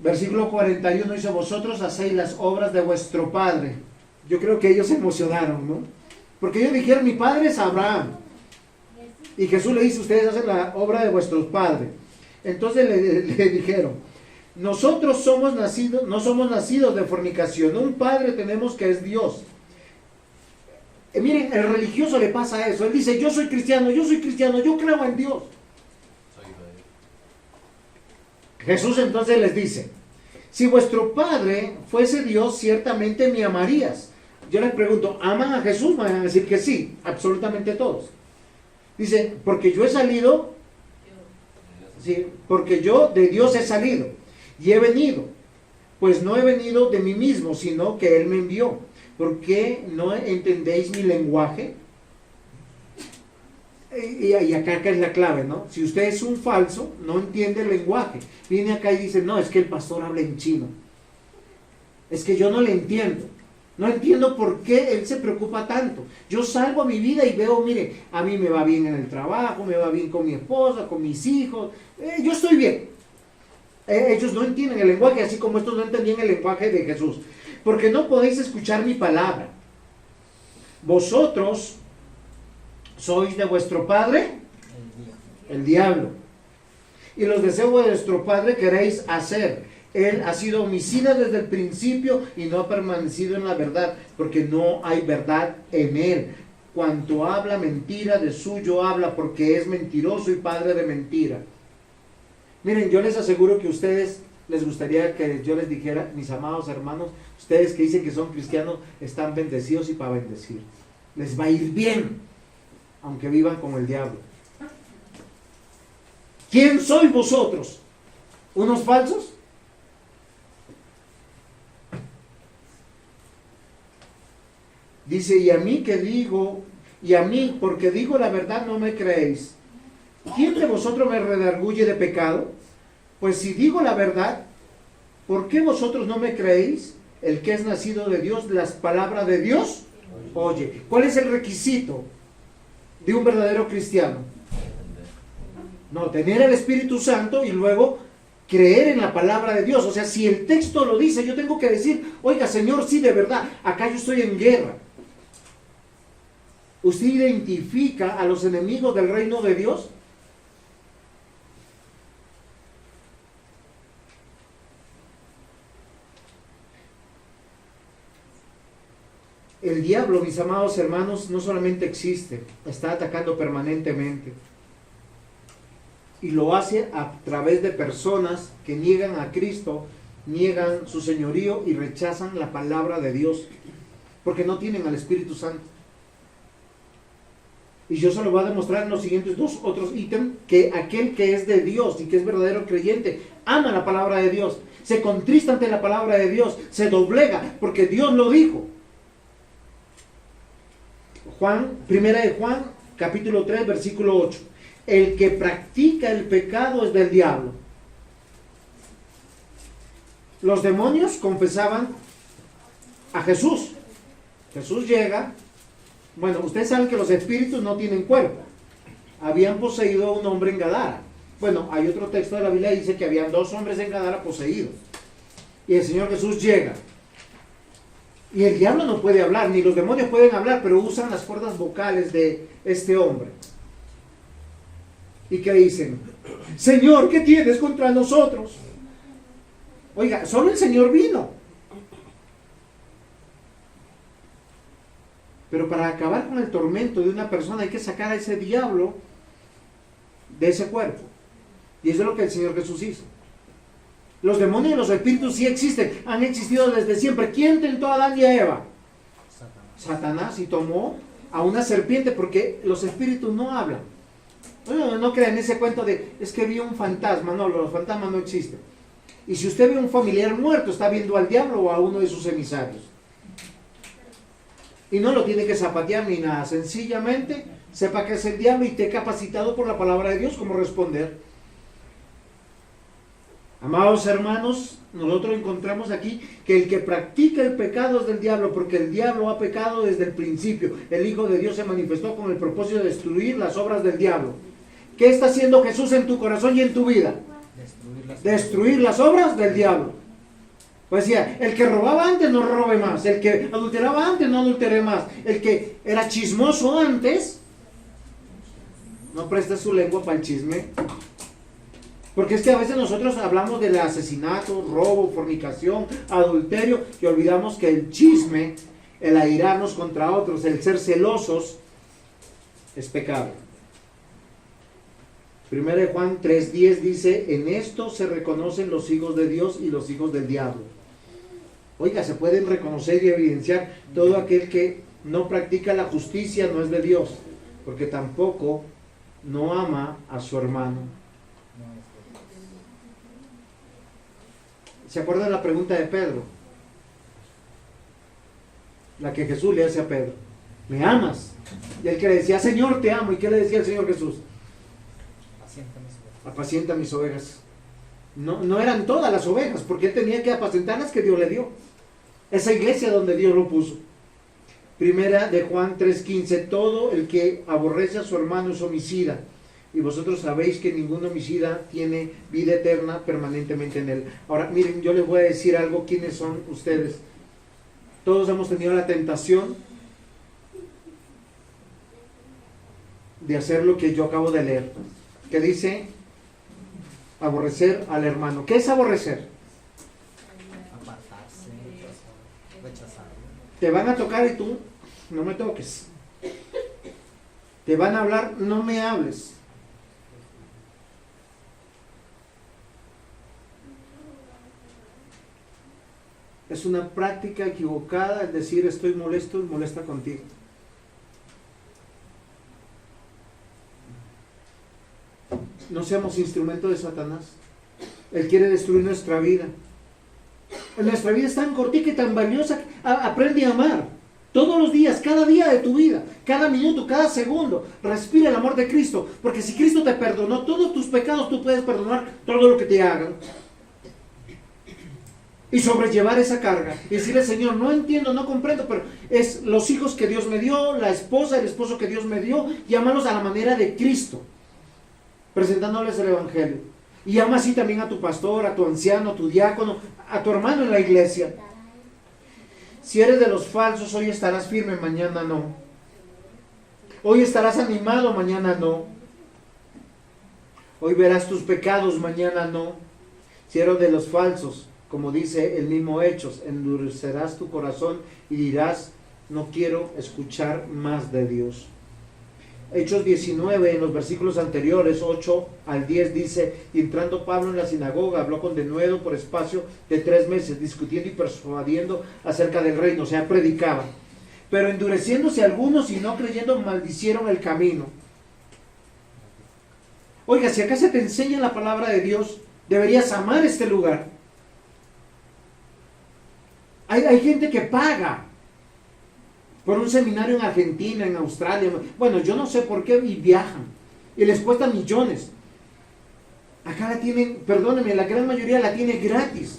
Versículo 41 dice, vosotros hacéis las obras de vuestro padre. Yo creo que ellos se emocionaron, ¿no? Porque ellos dijeron, mi padre es Abraham. Y Jesús le dice, ustedes hacen la obra de vuestros padres. Entonces le dijeron, nosotros no somos nacidos de fornicación, un padre tenemos que es Dios. Miren, el religioso le pasa eso, él dice, yo soy cristiano, yo creo en Dios. Jesús entonces les dice, si vuestro padre fuese Dios, ciertamente me amarías. Yo les pregunto, ¿aman a Jesús? Van a decir que sí, absolutamente todos. Dice, porque yo he salido, sí, porque yo de Dios he salido y he venido, pues no he venido de mí mismo, sino que Él me envió. ¿Por qué no entendéis mi lenguaje? Y acá es la clave, ¿no? Si usted es un falso, no entiende el lenguaje. Viene acá y dice, no, es que el pastor habla en chino. Es que yo no le entiendo. No entiendo por qué él se preocupa tanto. Yo salvo mi vida y veo, mire, a mí me va bien en el trabajo, me va bien con mi esposa, con mis hijos. Yo estoy bien. Ellos no entienden el lenguaje, así como estos no entendían el lenguaje de Jesús. Porque no podéis escuchar mi palabra. Vosotros sois de vuestro padre, el diablo. Y los deseos de vuestro padre queréis hacer. Él ha sido homicida desde el principio y no ha permanecido en la verdad, porque no hay verdad en él. Cuanto habla mentira, de suyo habla, porque es mentiroso y padre de mentira. Miren, yo les aseguro que a ustedes les gustaría que yo les dijera, mis amados hermanos, ustedes que dicen que son cristianos, están bendecidos y para bendecir. Les va a ir bien, aunque vivan como el diablo. ¿Quién sois vosotros? ¿Unos falsos? Dice, y a mí que digo, y a mí, porque digo la verdad, no me creéis. ¿Quién de vosotros me redarguye de pecado? Pues si digo la verdad, ¿por qué vosotros no me creéis? El que es nacido de Dios, las palabras de Dios, oye. ¿Cuál es el requisito de un verdadero cristiano? No, tener el Espíritu Santo y luego creer en la palabra de Dios. O sea, si el texto lo dice, yo tengo que decir, oiga, Señor, sí, de verdad, acá yo estoy en guerra. ¿Usted identifica a los enemigos del reino de Dios? El diablo, mis amados hermanos, no solamente existe, está atacando permanentemente. Y lo hace a través de personas que niegan a Cristo, niegan su señorío y rechazan la palabra de Dios, porque no tienen al Espíritu Santo. Y yo se lo voy a demostrar en los siguientes dos otros ítems, que aquel que es de Dios y que es verdadero creyente, ama la palabra de Dios, se contrista ante la palabra de Dios, se doblega, porque Dios lo dijo. Primera de Juan, capítulo 3, versículo 8. El que practica el pecado es del diablo. Los demonios confesaban a Jesús. Jesús llega. Bueno, ustedes saben que los espíritus no tienen cuerpo. Habían poseído a un hombre en Gadara. Bueno, hay otro texto de la Biblia que dice que habían 2 hombres en Gadara poseídos. Y el Señor Jesús llega. Y el diablo no puede hablar, ni los demonios pueden hablar, pero usan las cuerdas vocales de este hombre. ¿Y qué dicen? Señor, ¿qué tienes contra nosotros? Oiga, solo el Señor vino. Pero para acabar con el tormento de una persona hay que sacar a ese diablo de ese cuerpo. Y eso es lo que el Señor Jesús hizo. Los demonios y los espíritus sí existen, han existido desde siempre. ¿Quién tentó a Adán y a Eva? Satanás, y tomó a una serpiente, porque los espíritus no hablan. No crean ese cuento de, es que vi un fantasma. No, los fantasmas no existen. Y si usted ve a un familiar muerto, está viendo al diablo o a uno de sus emisarios. Y no lo tiene que zapatear ni nada, sencillamente sepa que es el diablo y esté capacitado por la palabra de Dios cómo responder. Amados hermanos, nosotros encontramos aquí que el que practica el pecado es del diablo, porque el diablo ha pecado desde el principio. El Hijo de Dios se manifestó con el propósito de destruir las obras del diablo. ¿Qué está haciendo Jesús en tu corazón y en tu vida? Destruir las obras del diablo. Pues decía, el que robaba antes no robe más, el que adulteraba antes no adultere más, el que era chismoso antes, no preste su lengua para el chisme. Porque es que a veces nosotros hablamos del asesinato, robo, fornicación, adulterio, y olvidamos que el chisme, el airarnos contra otros, el ser celosos, es pecado. 1 Juan 3:10 dice, en esto se reconocen los hijos de Dios y los hijos del diablo. Oiga, se pueden reconocer y evidenciar todo aquel que no practica la justicia, no es de Dios, porque tampoco no ama a su hermano. ¿Se acuerdan la pregunta de Pedro? La que Jesús le hace a Pedro. ¿Me amas? Y él que le decía, Señor, te amo. ¿Y qué le decía el Señor Jesús? Apacienta mis ovejas. No eran todas las ovejas, porque él tenía que apacentar las que Dios le dio. Esa iglesia donde Dios lo puso. Primera de Juan 3:15, todo el que aborrece a su hermano es homicida. Y vosotros sabéis que ningún homicida tiene vida eterna permanentemente en él. Ahora, miren, yo les voy a decir algo. ¿Quiénes son ustedes? Todos hemos tenido la tentación de hacer lo que yo acabo de leer, que dice aborrecer al hermano. ¿Qué es aborrecer? Apartarse, rechazar. Te van a tocar y tú no me toques. Te van a hablar, no me hables. Es una práctica equivocada el decir estoy molesto y molesta contigo. No seamos instrumento de Satanás. Él quiere destruir nuestra vida. Nuestra vida es tan cortica y tan valiosa. Aprende a amar. Todos los días, cada día de tu vida, cada minuto, cada segundo. Respira el amor de Cristo. Porque si Cristo te perdonó todos tus pecados, tú puedes perdonar todo lo que te hagan. Y sobrellevar esa carga. Y decirle, Señor, no entiendo, no comprendo, pero es los hijos que Dios me dio, la esposa, el esposo que Dios me dio, y amarlos a la manera de Cristo, presentándoles el Evangelio. Y ama así también a tu pastor, a tu anciano, a tu diácono, a tu hermano en la iglesia. Si eres de los falsos, hoy estarás firme, mañana no. Hoy estarás animado, mañana no. Hoy verás tus pecados, mañana no. Si eres de los falsos, como dice el mismo Hechos, endurecerás tu corazón y dirás, no quiero escuchar más de Dios. Hechos 19, en los versículos anteriores, 8 al 10, dice: y entrando Pablo en la sinagoga, habló con denuedo por espacio de 3 meses, discutiendo y persuadiendo acerca del reino, o sea, predicaba. Pero endureciéndose algunos y no creyendo, maldicieron el camino. Oiga, si acá se te enseña la palabra de Dios, deberías amar este lugar. Hay gente que paga por un seminario en Argentina, en Australia, bueno, yo no sé por qué, y viajan, y les cuesta millones. Acá la tienen, perdónenme, la gran mayoría la tiene gratis,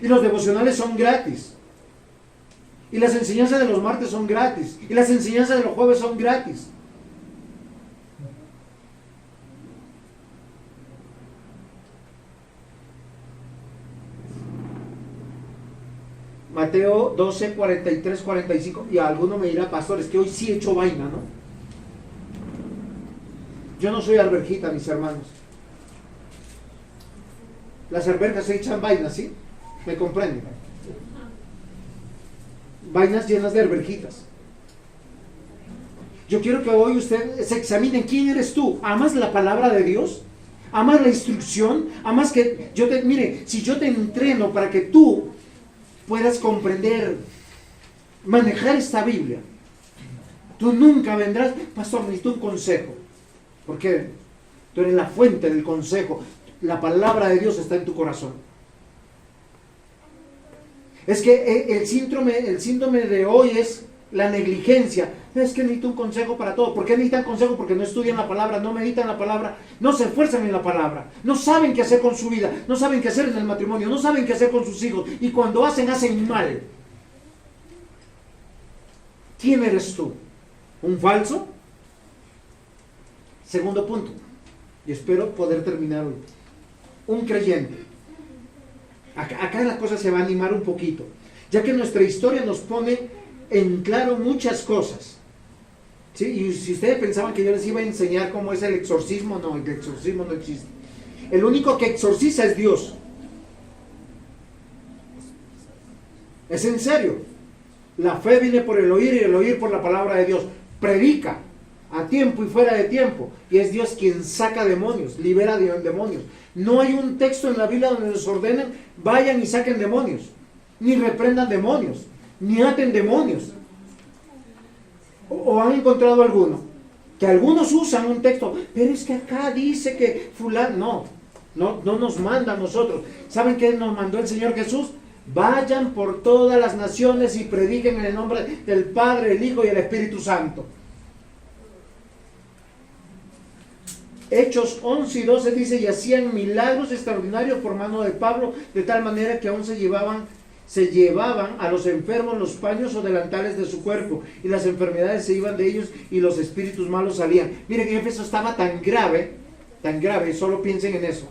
y los devocionales son gratis, y las enseñanzas de los martes son gratis, y las enseñanzas de los jueves son gratis. Mateo 12, 43, 45. Y alguno me dirá: pastor, es que hoy sí he hecho vaina, ¿no? Yo no soy alberjita, mis hermanos. Las alberjas se echan vainas, ¿sí? ¿Me comprenden? Vainas llenas de alberjitas. Yo quiero que hoy ustedes se examinen. ¿Quién eres tú? ¿Amas la palabra de Dios? ¿Amas la instrucción? ¿Amas que yo te... Mire, si yo te entreno para que tú puedas comprender, manejar esta Biblia, tú nunca vendrás: pastor, necesito un consejo. Porque tú eres la fuente del consejo. La palabra de Dios está en tu corazón. Es que el síndrome de hoy es la negligencia. Es que necesito un consejo para todo. ¿Por qué necesitan consejo? Porque no estudian la palabra, no meditan la palabra, no se esfuerzan en la palabra, no saben qué hacer con su vida, no saben qué hacer en el matrimonio, no saben qué hacer con sus hijos, y cuando hacen mal. ¿Quién eres tú? ¿Un falso? Segundo punto, y espero poder terminar hoy. Un creyente. Acá la cosa se va a animar un poquito, ya que nuestra historia nos pone en claro muchas cosas. ¿Sí? Y si ustedes pensaban que yo les iba a enseñar cómo es el exorcismo, no, el exorcismo no existe. El único que exorciza es Dios. Es en serio. La fe viene por el oír, y el oír por la palabra de Dios. Predica a tiempo y fuera de tiempo, y es Dios quien saca demonios, libera demonios. No hay un texto en la Biblia donde nos ordenen: vayan y saquen demonios, ni reprendan demonios, ni aten demonios. ¿O han encontrado alguno? Que algunos usan un texto: pero es que acá dice que fulano. No nos manda a nosotros. ¿Saben qué nos mandó el Señor Jesús? Vayan por todas las naciones y prediquen en el nombre del Padre, el Hijo y el Espíritu Santo. Hechos 11 y 12 dice: y hacían milagros extraordinarios por mano de Pablo, de tal manera que aún se llevaban a los enfermos los paños o delantales de su cuerpo, y las enfermedades se iban de ellos, y los espíritus malos salían. Miren, en Éfeso estaba tan grave, solo piensen en eso,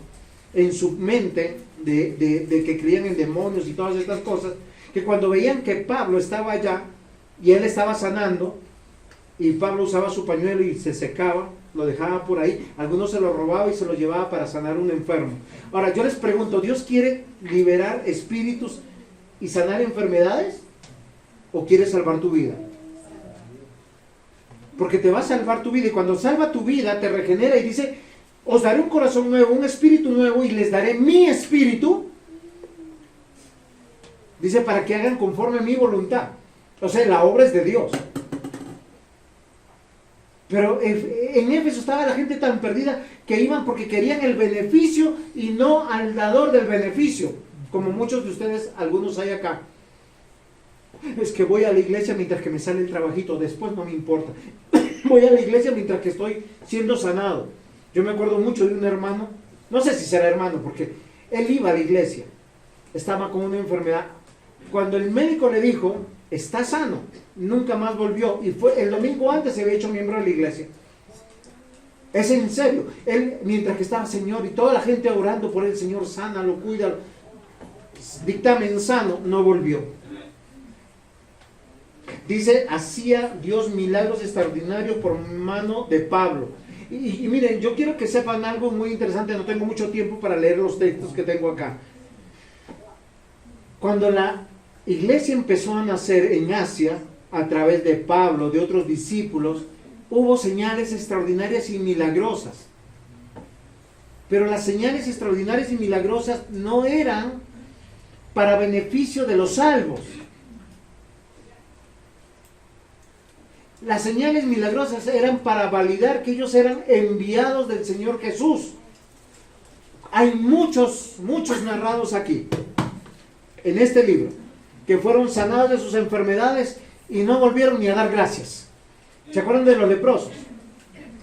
en su mente de que creían en demonios y todas estas cosas, que cuando veían que Pablo estaba allá y él estaba sanando, y Pablo usaba su pañuelo y se secaba, lo dejaba por ahí, algunos se lo robaba y se lo llevaba para sanar a un enfermo. Ahora yo les pregunto: ¿Dios quiere liberar espíritus y sanar enfermedades, o quiere salvar tu vida? Porque te va a salvar tu vida, y cuando salva tu vida te regenera y dice: os daré un corazón nuevo, un espíritu nuevo, y les daré mi espíritu, dice, para que hagan conforme a mi voluntad. O sea, la obra es de Dios. Pero en Éfeso estaba la gente tan perdida que iban porque querían el beneficio y no al dador del beneficio, como muchos de ustedes, algunos hay acá. Es que voy a la iglesia mientras que me sale el trabajito, después no me importa. Voy a la iglesia mientras que estoy siendo sanado. Yo me acuerdo mucho de un hermano, no sé si será hermano, porque él iba a la iglesia, estaba con una enfermedad. Cuando el médico le dijo: está sano, nunca más volvió, y fue el domingo antes se había hecho miembro de la iglesia. Es en serio. Él, mientras que estaba: Señor, y toda la gente orando por él: Señor, sánalo, cuídalo, dictamen sano, no volvió. Dice: hacía Dios milagros extraordinarios por mano de Pablo. Y miren, yo quiero que sepan algo muy interesante. No tengo mucho tiempo para leer los textos que tengo acá. Cuando la iglesia empezó a nacer en Asia, a través de Pablo, de otros discípulos, hubo señales extraordinarias y milagrosas. Pero las señales extraordinarias y milagrosas no eran para beneficio de los salvos. Las señales milagrosas eran para validar que ellos eran enviados del Señor Jesús. Hay muchos narrados aquí, en este libro, que fueron sanados de sus enfermedades y no volvieron ni a dar gracias. ¿Se acuerdan de los leprosos?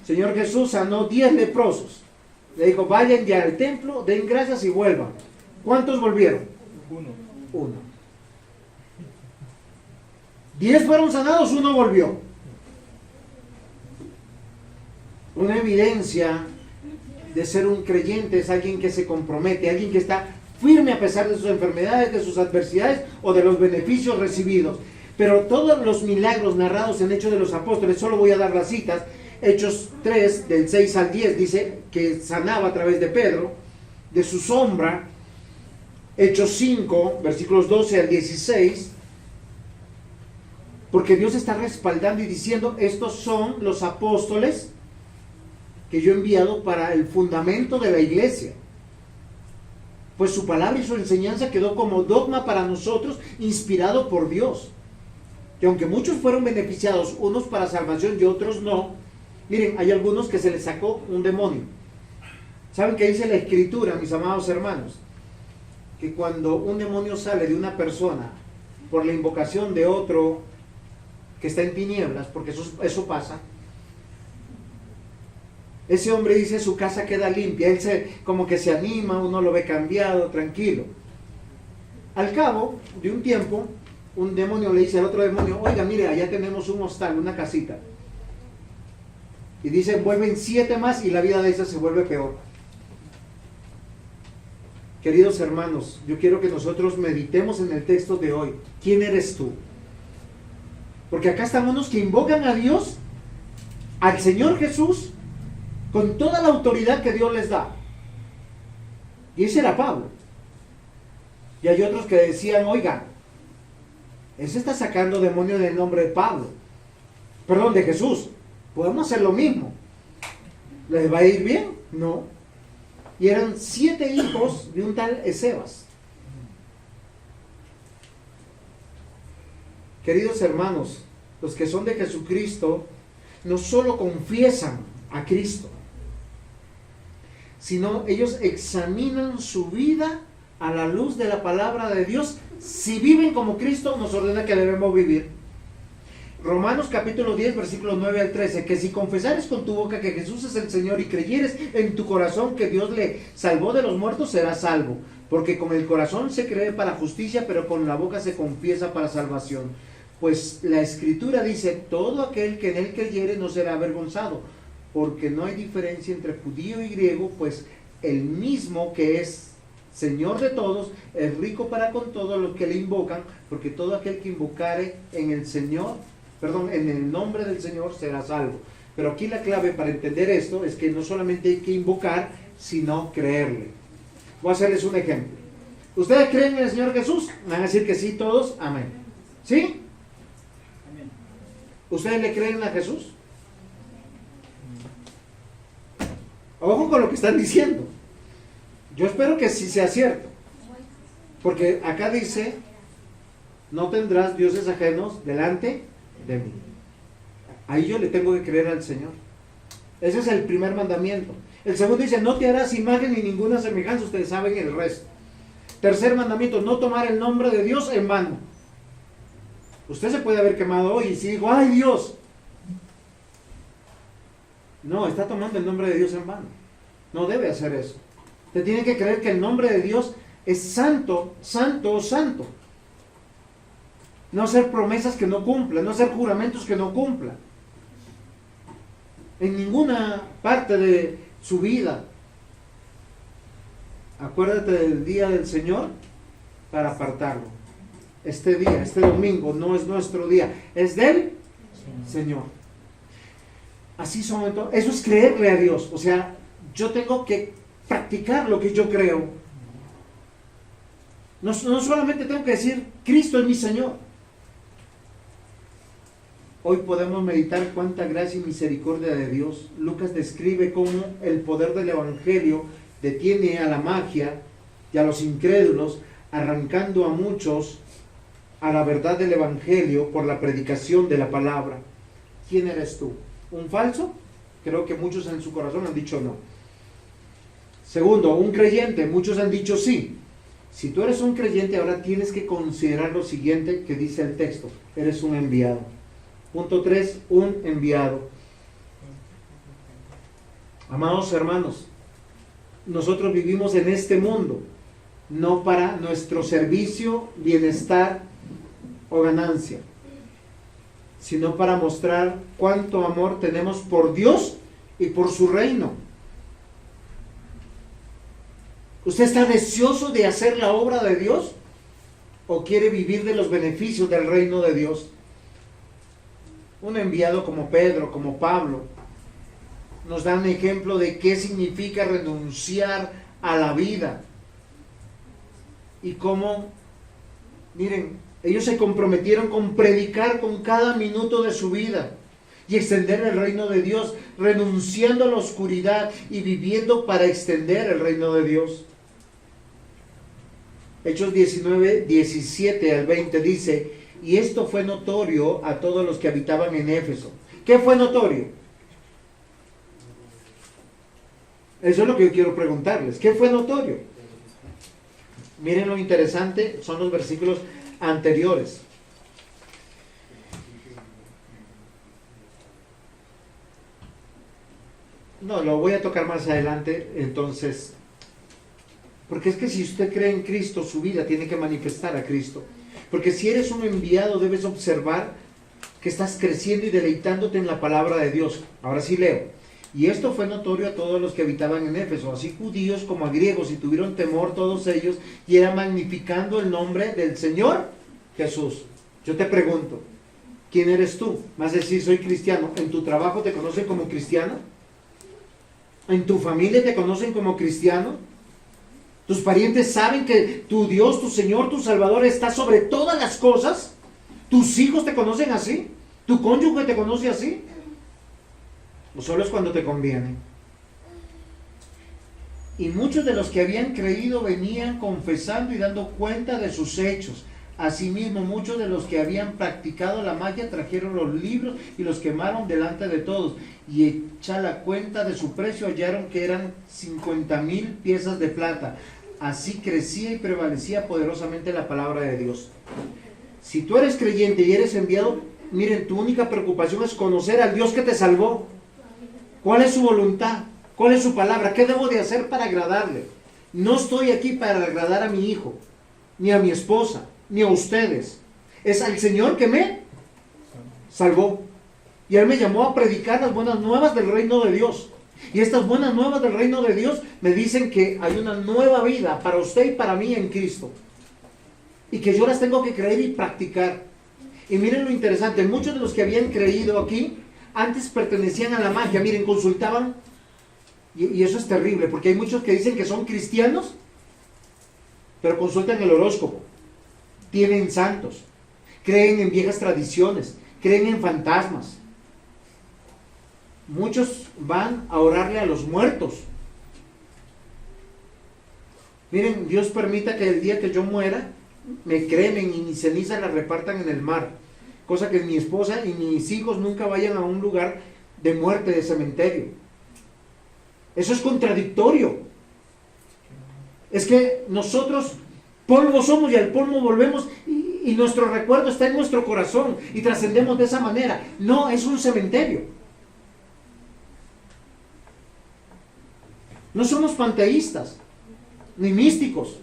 El Señor Jesús sanó 10 leprosos. Le dijo, vayan ya al templo, den gracias y vuelvan. ¿Cuántos volvieron? Uno. 10 fueron sanados, 1 volvió. Una evidencia de ser un creyente es alguien que se compromete, alguien que está firme a pesar de sus enfermedades, de sus adversidades o de los beneficios recibidos. Pero todos los milagros narrados en Hechos de los Apóstoles, solo voy a dar las citas. Hechos 3, del 6 al 10, dice que sanaba a través de Pedro, de su sombra. Hechos 5, versículos 12 al 16, porque Dios está respaldando y diciendo, estos son los apóstoles que yo he enviado para el fundamento de la iglesia. Pues su palabra y su enseñanza quedó como dogma para nosotros, inspirado por Dios. Que aunque muchos fueron beneficiados, unos para salvación y otros no, miren, hay algunos que se les sacó un demonio. ¿Saben qué dice la Escritura, mis amados hermanos? Que cuando un demonio sale de una persona por la invocación de otro que está en tinieblas, porque eso pasa, ese hombre dice su casa queda limpia, él como que se anima, uno lo ve cambiado, tranquilo. Al cabo de un tiempo, un demonio le dice al otro demonio, oiga, mire, allá tenemos un hostal, una casita. Y dice, vuelven 7 más y la vida de esa se vuelve peor. Queridos hermanos, yo quiero que nosotros meditemos en el texto de hoy. ¿Quién eres tú? Porque acá están unos que invocan a Dios, al Señor Jesús, con toda la autoridad que Dios les da. Y ese era Pablo. Y hay otros que decían, oiga, ese está sacando demonios en el nombre de Pablo. Perdón, de Jesús. Podemos hacer lo mismo. ¿Les va a ir bien? No. Y eran 7 hijos de un tal Escevas. Queridos hermanos, los que son de Jesucristo no solo confiesan a Cristo, sino ellos examinan su vida a la luz de la palabra de Dios. Si viven como Cristo nos ordena que debemos vivir. Romanos capítulo 10, versículos 9 al 13, que si confesares con tu boca que Jesús es el Señor y creyeres en tu corazón que Dios le salvó de los muertos, serás salvo. Porque con el corazón se cree para justicia, pero con la boca se confiesa para salvación. Pues la Escritura dice, todo aquel que en él creyere no será avergonzado, porque no hay diferencia entre judío y griego, pues el mismo que es Señor de todos, es rico para con todos los que le invocan, porque todo aquel que invocare en el Señor, en el nombre del Señor será salvo. Pero aquí la clave para entender esto es que no solamente hay que invocar, sino creerle. Voy a hacerles un ejemplo. ¿Ustedes creen en el Señor Jesús? Me van a decir que sí todos, amén. ¿Sí? Amén. ¿Ustedes le creen a Jesús? Ojo con lo que están diciendo. Yo espero que sí sea cierto. Porque acá dice, no tendrás dioses ajenos delante de mí. Ahí yo le tengo que creer al Señor. Ese es el primer mandamiento. El segundo dice, no te harás imagen ni ninguna semejanza. Ustedes saben el resto. Tercer mandamiento, no tomar el nombre de Dios en vano. Usted se puede haber quemado hoy y si digo, ¡ay Dios! No, está tomando el nombre de Dios en vano. No debe hacer eso. Usted tiene que creer que el nombre de Dios es santo, santo, santo. No hacer promesas que no cumplan, no hacer juramentos que no cumplan. En ninguna parte de su vida. Acuérdate del día del Señor para apartarlo. Este día, este domingo, no es nuestro día, es del Señor. Así son entonces. Eso es creerle a Dios. O sea, yo tengo que practicar lo que yo creo. No solamente tengo que decir, Cristo es mi Señor. Hoy podemos meditar cuánta gracia y misericordia de Dios. Lucas describe cómo el poder del Evangelio detiene a la magia y a los incrédulos, arrancando a muchos a la verdad del Evangelio por la predicación de la palabra. ¿Quién eres tú? ¿Un falso? Creo que muchos en su corazón han dicho no. Segundo, un creyente. Muchos han dicho sí. Si tú eres un creyente, ahora tienes que considerar lo siguiente que dice el texto. Eres un enviado. Punto 3, un enviado. Amados hermanos, nosotros vivimos en este mundo, no para nuestro servicio, bienestar o ganancia, sino para mostrar cuánto amor tenemos por Dios y por su reino. ¿Usted está deseoso de hacer la obra de Dios o quiere vivir de los beneficios del reino de Dios? Un enviado como Pedro, como Pablo, nos dan ejemplo de qué significa renunciar a la vida. Y cómo, miren, ellos se comprometieron con predicar con cada minuto de su vida y extender el reino de Dios, renunciando a la oscuridad y viviendo para extender el reino de Dios. Hechos 19, 17 al 20 dice: y esto fue notorio a todos los que habitaban en Éfeso. ¿Qué fue notorio? Eso es lo que yo quiero preguntarles. ¿Qué fue notorio? Miren lo interesante, son los versículos anteriores. No, lo voy a tocar más adelante, entonces. Porque es que si usted cree en Cristo, su vida tiene que manifestar a Cristo. Porque si eres un enviado, debes observar que estás creciendo y deleitándote en la palabra de Dios. Ahora sí leo. Y esto fue notorio a todos los que habitaban en Éfeso, así judíos como a griegos, y tuvieron temor todos ellos, y era magnificando el nombre del Señor Jesús. Yo te pregunto, ¿quién eres tú? Vas a decir, soy cristiano. ¿En tu trabajo te conocen como cristiano? ¿En tu familia te conocen como cristiano? ¿Tus parientes saben que tu Dios, tu Señor, tu Salvador está sobre todas las cosas? ¿Tus hijos te conocen así? ¿Tu cónyuge te conoce así? ¿O solo es cuando te conviene? Y muchos de los que habían creído venían confesando y dando cuenta de sus hechos. Asimismo, muchos de los que habían practicado la magia trajeron los libros y los quemaron delante de todos. Y hecha la cuenta de su precio, hallaron que eran 50,000 piezas de plata. Así crecía y prevalecía poderosamente la palabra de Dios. Si tú eres creyente y eres enviado, miren, tu única preocupación es conocer al Dios que te salvó. ¿Cuál es su voluntad? ¿Cuál es su palabra? ¿Qué debo de hacer para agradarle? No estoy aquí para agradar a mi hijo, ni a mi esposa, ni a ustedes. Es al Señor que me salvó. Y Él me llamó a predicar las buenas nuevas del reino de Dios. Y estas buenas nuevas del reino de Dios me dicen que hay una nueva vida para usted y para mí en Cristo. Y que yo las tengo que creer y practicar. Y miren lo interesante, muchos de los que habían creído aquí, antes pertenecían a la magia. Miren, consultaban, y eso es terrible, porque hay muchos que dicen que son cristianos, pero consultan el horóscopo, tienen santos, creen en viejas tradiciones, creen en fantasmas. Muchos van a orarle a los muertos. Miren, Dios permita que el día que yo muera, me cremen y mis cenizas las repartan en el mar. Cosa que mi esposa y mis hijos nunca vayan a un lugar de muerte, de cementerio. Eso es contradictorio. Es que nosotros polvo somos y al polvo volvemos, y nuestro recuerdo está en nuestro corazón y trascendemos de esa manera. No, es un cementerio. No somos panteístas, ni místicos,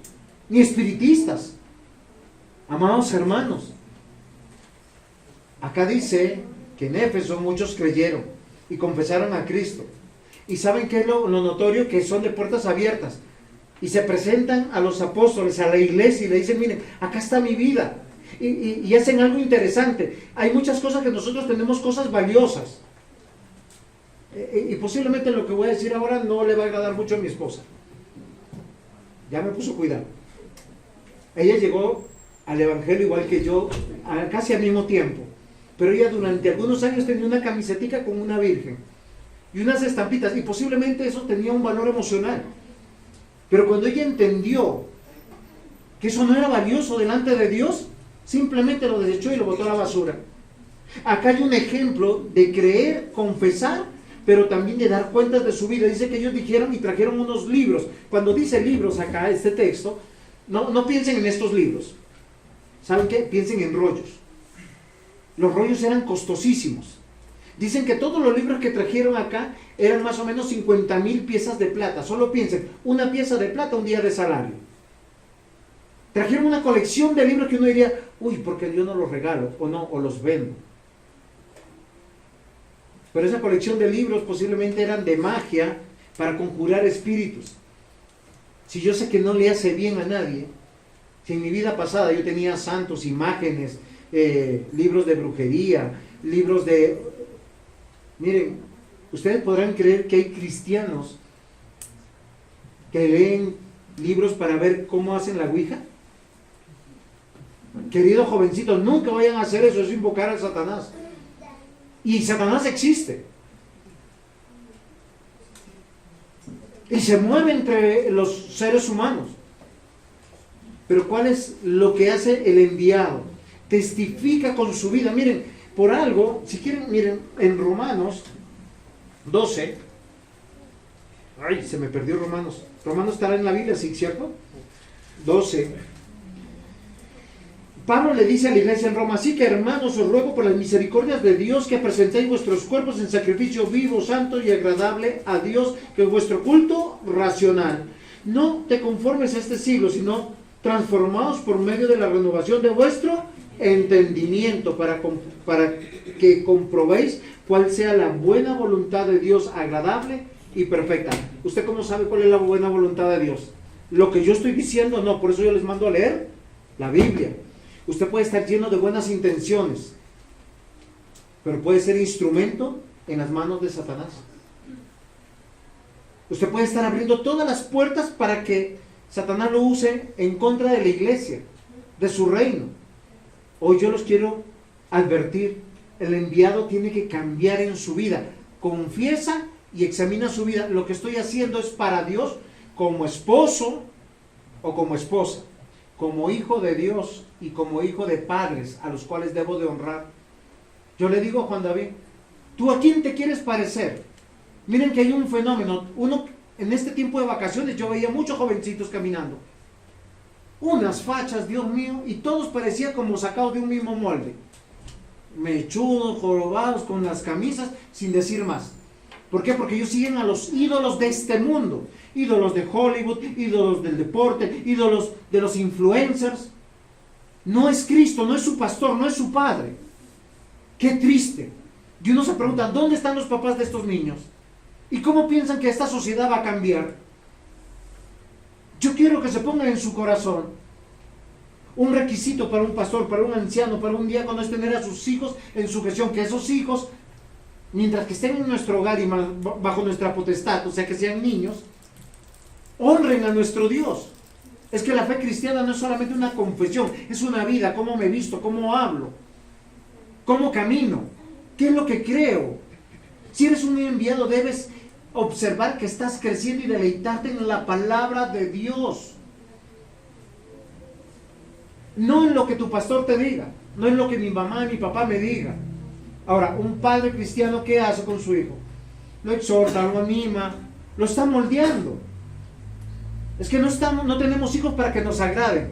ni espiritistas. Amados hermanos, acá dice que en Éfeso muchos creyeron y confesaron a Cristo. ¿Y saben qué es lo notorio? Que son de puertas abiertas. Y se presentan a los apóstoles, a la iglesia, y le dicen, miren, acá está mi vida. Y hacen algo interesante. Hay muchas cosas que nosotros tenemos, cosas valiosas. Y posiblemente lo que voy a decir ahora no le va a agradar mucho a mi esposa. Ya me puso cuidado. Ella llegó al Evangelio igual que yo, casi al mismo tiempo. pero ella durante algunos años tenía una camisetica con una virgen y unas estampitas, y posiblemente eso tenía un valor emocional. Pero cuando ella entendió que eso no era valioso delante de Dios, simplemente lo desechó y lo botó a la basura. Acá hay un ejemplo de creer, confesar, pero también de dar cuentas de su vida. Dice que ellos dijeron y trajeron unos libros. Cuando dice libros acá, este texto, no piensen en estos libros. ¿Saben qué? Piensen en rollos. Los rollos eran costosísimos. Dicen que todos los libros que trajeron acá eran más o menos 50,000 piezas de plata. Solo piensen, una pieza de plata, un día de salario. Trajeron una colección de libros que uno diría, uy, porque yo no los regalo, o los vendo. Pero esa colección de libros posiblemente eran de magia para conjurar espíritus. Si yo sé que no le hace bien a nadie, si en mi vida pasada yo tenía santos, imágenes, libros de brujería, libros de... Miren, ustedes podrán creer que hay cristianos que leen libros para ver cómo hacen la ouija. Queridos jovencitos, nunca vayan a hacer eso, es invocar a Satanás. Y Satanás existe. Y se mueve entre los seres humanos. Pero ¿cuál es lo que hace el enviado? Testifica con su vida. Miren, por algo, si quieren, miren, en Romanos 12. Ay, se me perdió Romanos. Romanos estará en la Biblia, ¿sí, cierto? 12. Pablo le dice a la iglesia en Roma, así que hermanos, os ruego por las misericordias de Dios que presentéis vuestros cuerpos en sacrificio vivo, santo y agradable a Dios, que es vuestro culto racional. No te conformes a este siglo, sino transformaos por medio de la renovación de vuestro entendimiento, para que comprobéis cuál sea la buena voluntad de Dios, agradable y perfecta. ¿Usted cómo sabe cuál es la buena voluntad de Dios? Lo que yo estoy diciendo, no, por eso yo les mando a leer la Biblia. Usted puede estar lleno de buenas intenciones, pero puede ser instrumento en las manos de Satanás. Usted puede estar abriendo todas las puertas para que Satanás lo use en contra de la iglesia, de su reino. Hoy yo los quiero advertir, el enviado tiene que cambiar en su vida. Confiesa y examina su vida. Lo que estoy haciendo es para Dios, como esposo o como esposa, como hijo de Dios y como hijo de padres a los cuales debo de honrar. Yo le digo a Juan David, ¿tú a quién te quieres parecer? Miren que hay un fenómeno. En este tiempo de vacaciones yo veía muchos jovencitos caminando, unas fachas, Dios mío, y todos parecían como sacados de un mismo molde, mechudos, jorobados, con las camisas, sin decir más. ¿Por qué? Porque ellos siguen a los ídolos de este mundo, ídolos de Hollywood, ídolos del deporte, ídolos de los influencers. No es Cristo, no es su pastor, no es su padre. Qué triste. Y uno se pregunta, ¿dónde están los papás de estos niños? ¿Y cómo piensan que esta sociedad va a cambiar? Yo quiero que se pongan en su corazón un requisito para un pastor, para un anciano, para un diácono, es tener a sus hijos en sujeción, que esos hijos, mientras que estén en nuestro hogar y bajo nuestra potestad, o sea que sean niños, honren a nuestro Dios. Es que la fe cristiana no es solamente una confesión, es una vida, cómo me visto, cómo hablo, cómo camino, qué es lo que creo. Si eres un enviado, debes observar que estás creciendo y deleitarte en la palabra de Dios. No en lo que tu pastor te diga, no en lo que mi mamá y mi papá me digan. Ahora, un padre cristiano, ¿qué hace con su hijo? Lo exhorta, lo anima, lo está moldeando. Es que no tenemos hijos para que nos agraden,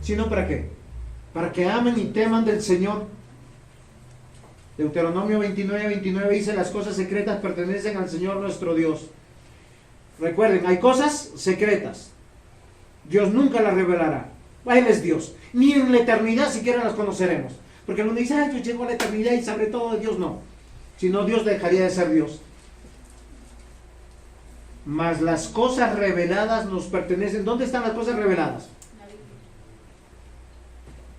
sino ¿para qué? Para que amen y teman del Señor. Deuteronomio 29 dice, las cosas secretas pertenecen al Señor nuestro Dios. Recuerden, hay cosas secretas, Dios nunca las revelará. Él es Dios, ni en la eternidad siquiera las conoceremos. Porque uno dice, yo llego a la eternidad y sabré todo de Dios. No, si no, Dios dejaría de ser Dios. Mas las cosas reveladas nos pertenecen. ¿Dónde están las cosas reveladas?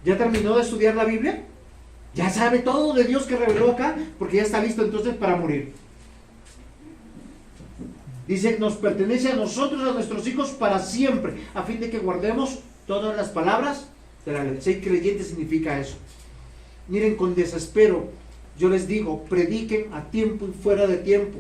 ¿Ya terminó de estudiar la Biblia? Ya sabe todo de Dios que reveló acá, porque ya está listo entonces para morir. Dice, nos pertenece a nosotros, a nuestros hijos, para siempre, a fin de que guardemos todas las palabras de la ley. Ser creyente significa eso. Miren, con desespero, yo les digo, prediquen a tiempo y fuera de tiempo.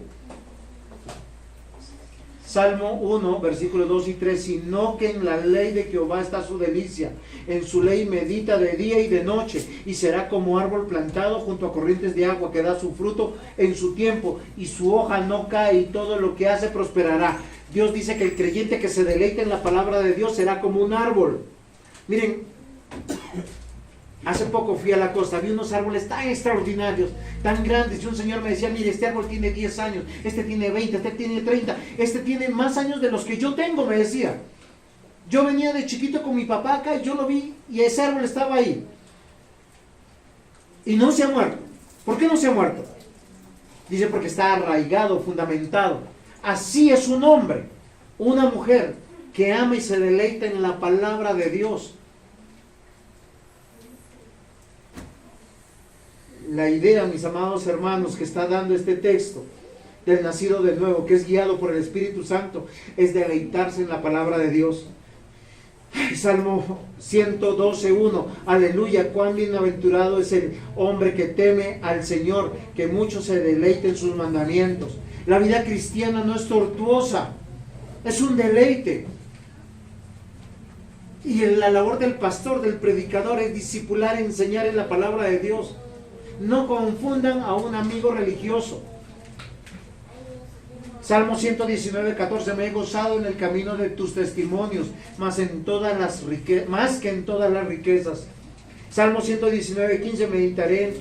Salmo 1, versículos 2 y 3, sino que en la ley de Jehová está su delicia, en su ley medita de día y de noche, y será como árbol plantado junto a corrientes de agua, que da su fruto en su tiempo, y su hoja no cae, y todo lo que hace prosperará. Dios dice que el creyente que se deleita en la palabra de Dios será como un árbol. Miren, hace poco fui a la costa, vi unos árboles tan extraordinarios, tan grandes, y un señor me decía, mire, este árbol tiene 10 años, este tiene 20, este tiene 30, este tiene más años de los que yo tengo, me decía. Yo venía de chiquito con mi papá acá, y yo lo vi, y ese árbol estaba ahí. Y no se ha muerto. ¿Por qué no se ha muerto? Dice, porque está arraigado, fundamentado. Así es un hombre, una mujer, que ama y se deleita en la palabra de Dios. La idea, mis amados hermanos, que está dando este texto del nacido de nuevo, que es guiado por el Espíritu Santo, es deleitarse en la palabra de Dios. Salmo 112:1, aleluya, cuán bienaventurado es el hombre que teme al Señor, que mucho se deleite en sus mandamientos. La vida cristiana no es tortuosa, es un deleite. Y la labor del pastor, del predicador, es discipular, enseñar en la palabra de Dios. No confundan a un amigo religioso. Salmo 119:14, me he gozado en el camino de tus testimonios, más que en todas las riquezas. Salmo 119:15, meditaré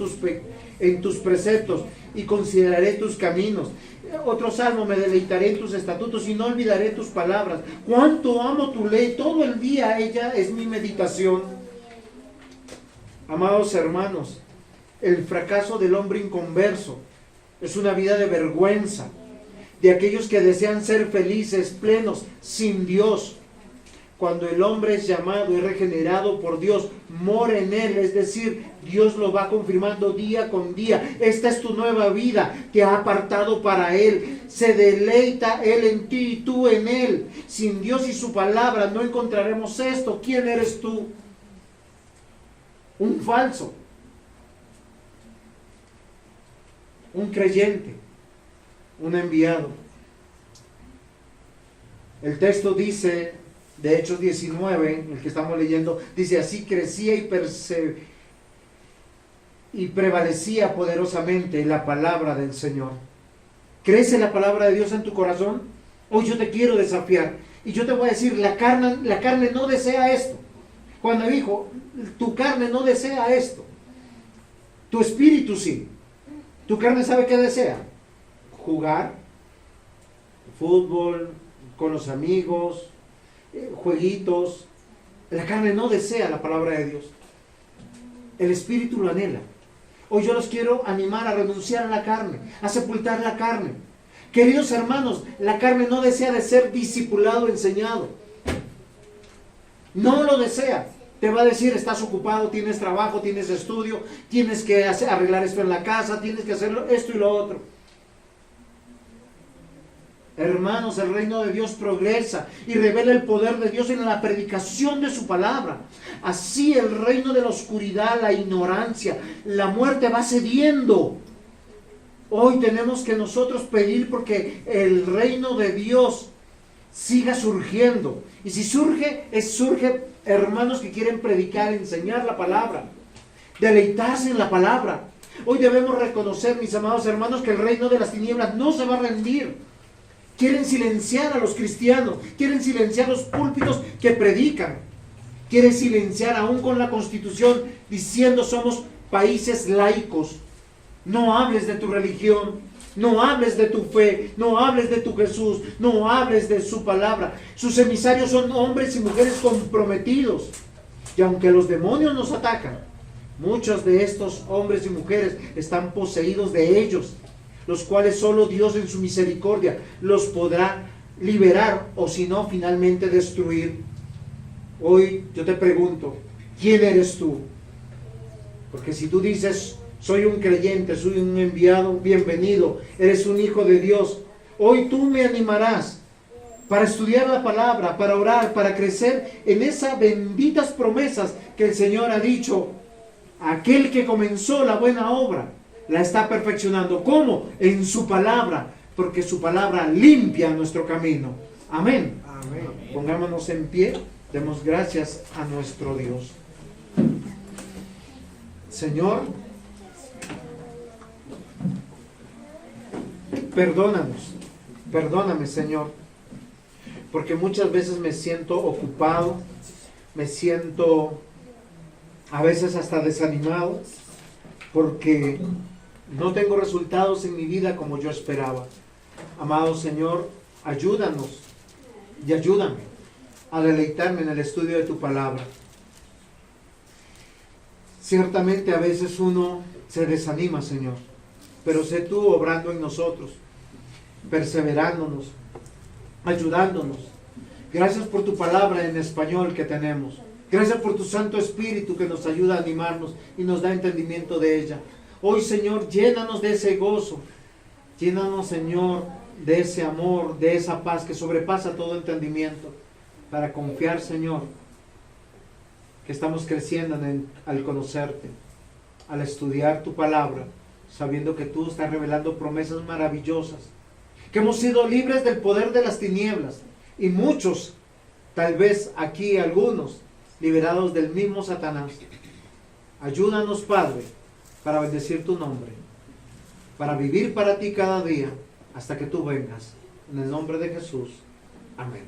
en tus preceptos y consideraré tus caminos. Otro salmo, me deleitaré en tus estatutos y no olvidaré tus palabras. Cuánto amo tu ley, todo el día ella es mi meditación. Amados hermanos, el fracaso del hombre inconverso es una vida de vergüenza, de aquellos que desean ser felices, plenos, sin Dios. Cuando el hombre es llamado y regenerado por Dios, mora en Él, es decir, Dios lo va confirmando día con día. Esta es tu nueva vida, te ha apartado para Él. Se deleita Él en ti y tú en Él. Sin Dios y su palabra no encontraremos esto. ¿Quién eres tú? Un falso. Un creyente. Un enviado. El texto dice, de Hechos 19, el que estamos leyendo, dice, así crecía y prevalecía poderosamente la palabra del Señor. ¿Crece la palabra de Dios en tu corazón? Hoy yo te quiero desafiar, y yo te voy a decir, la carne no desea esto. Cuando dijo, tu carne no desea esto, tu espíritu sí. Tu carne sabe qué desea: jugar, fútbol, con los amigos, jueguitos. La carne no desea la palabra de Dios. El espíritu lo anhela. Hoy yo los quiero animar a renunciar a la carne, a sepultar la carne. Queridos hermanos, la carne no desea de ser discipulado, enseñado. No lo desea. Te va a decir, estás ocupado, tienes trabajo, tienes estudio, tienes que arreglar esto en la casa, tienes que hacer esto y lo otro. Hermanos, el reino de Dios progresa y revela el poder de Dios en la predicación de su palabra. Así el reino de la oscuridad, la ignorancia, la muerte va cediendo. Hoy tenemos que nosotros pedir porque el reino de Dios siga surgiendo. Y si surge, surge hermanos que quieren predicar, enseñar la palabra, deleitarse en la palabra. Hoy debemos reconocer, mis amados hermanos, que el reino de las tinieblas no se va a rendir. Quieren silenciar a los cristianos, quieren silenciar los púlpitos que predican, quieren silenciar aún con la Constitución diciendo somos países laicos. No hables de tu religión, no hables de tu fe, no hables de tu Jesús, no hables de su palabra. Sus emisarios son hombres y mujeres comprometidos. Y aunque los demonios nos atacan, muchos de estos hombres y mujeres están poseídos de ellos, los cuales solo Dios en su misericordia los podrá liberar o si no finalmente destruir. Hoy yo te pregunto, ¿quién eres tú? Porque si tú dices, soy un creyente, soy un enviado, bienvenido, eres un hijo de Dios, hoy tú me animarás para estudiar la palabra, para orar, para crecer en esas benditas promesas que el Señor ha dicho aquel que comenzó la buena obra, la está perfeccionando. ¿Cómo? En su palabra, porque su palabra limpia nuestro camino. Amén. Amén. Pongámonos en pie, demos gracias a nuestro Dios. Señor, perdóname, Señor, porque muchas veces me siento ocupado, me siento a veces hasta desanimado, porque no tengo resultados en mi vida como yo esperaba. Amado Señor, ayúdanos y ayúdame a deleitarme en el estudio de tu palabra. Ciertamente a veces uno se desanima, Señor, pero sé tú obrando en nosotros, perseverándonos, ayudándonos. Gracias por tu palabra en español que tenemos. Gracias por tu Santo Espíritu que nos ayuda a animarnos y nos da entendimiento de ella. Hoy, Señor, llénanos de ese gozo. Llénanos, Señor, de ese amor, de esa paz que sobrepasa todo entendimiento, para confiar, Señor, que estamos creciendo al conocerte, al estudiar tu palabra, sabiendo que tú estás revelando promesas maravillosas, que hemos sido libres del poder de las tinieblas, y muchos, tal vez aquí algunos, liberados del mismo Satanás. Ayúdanos, Padre, para bendecir tu nombre, para vivir para ti cada día, hasta que tú vengas. En el nombre de Jesús. Amén.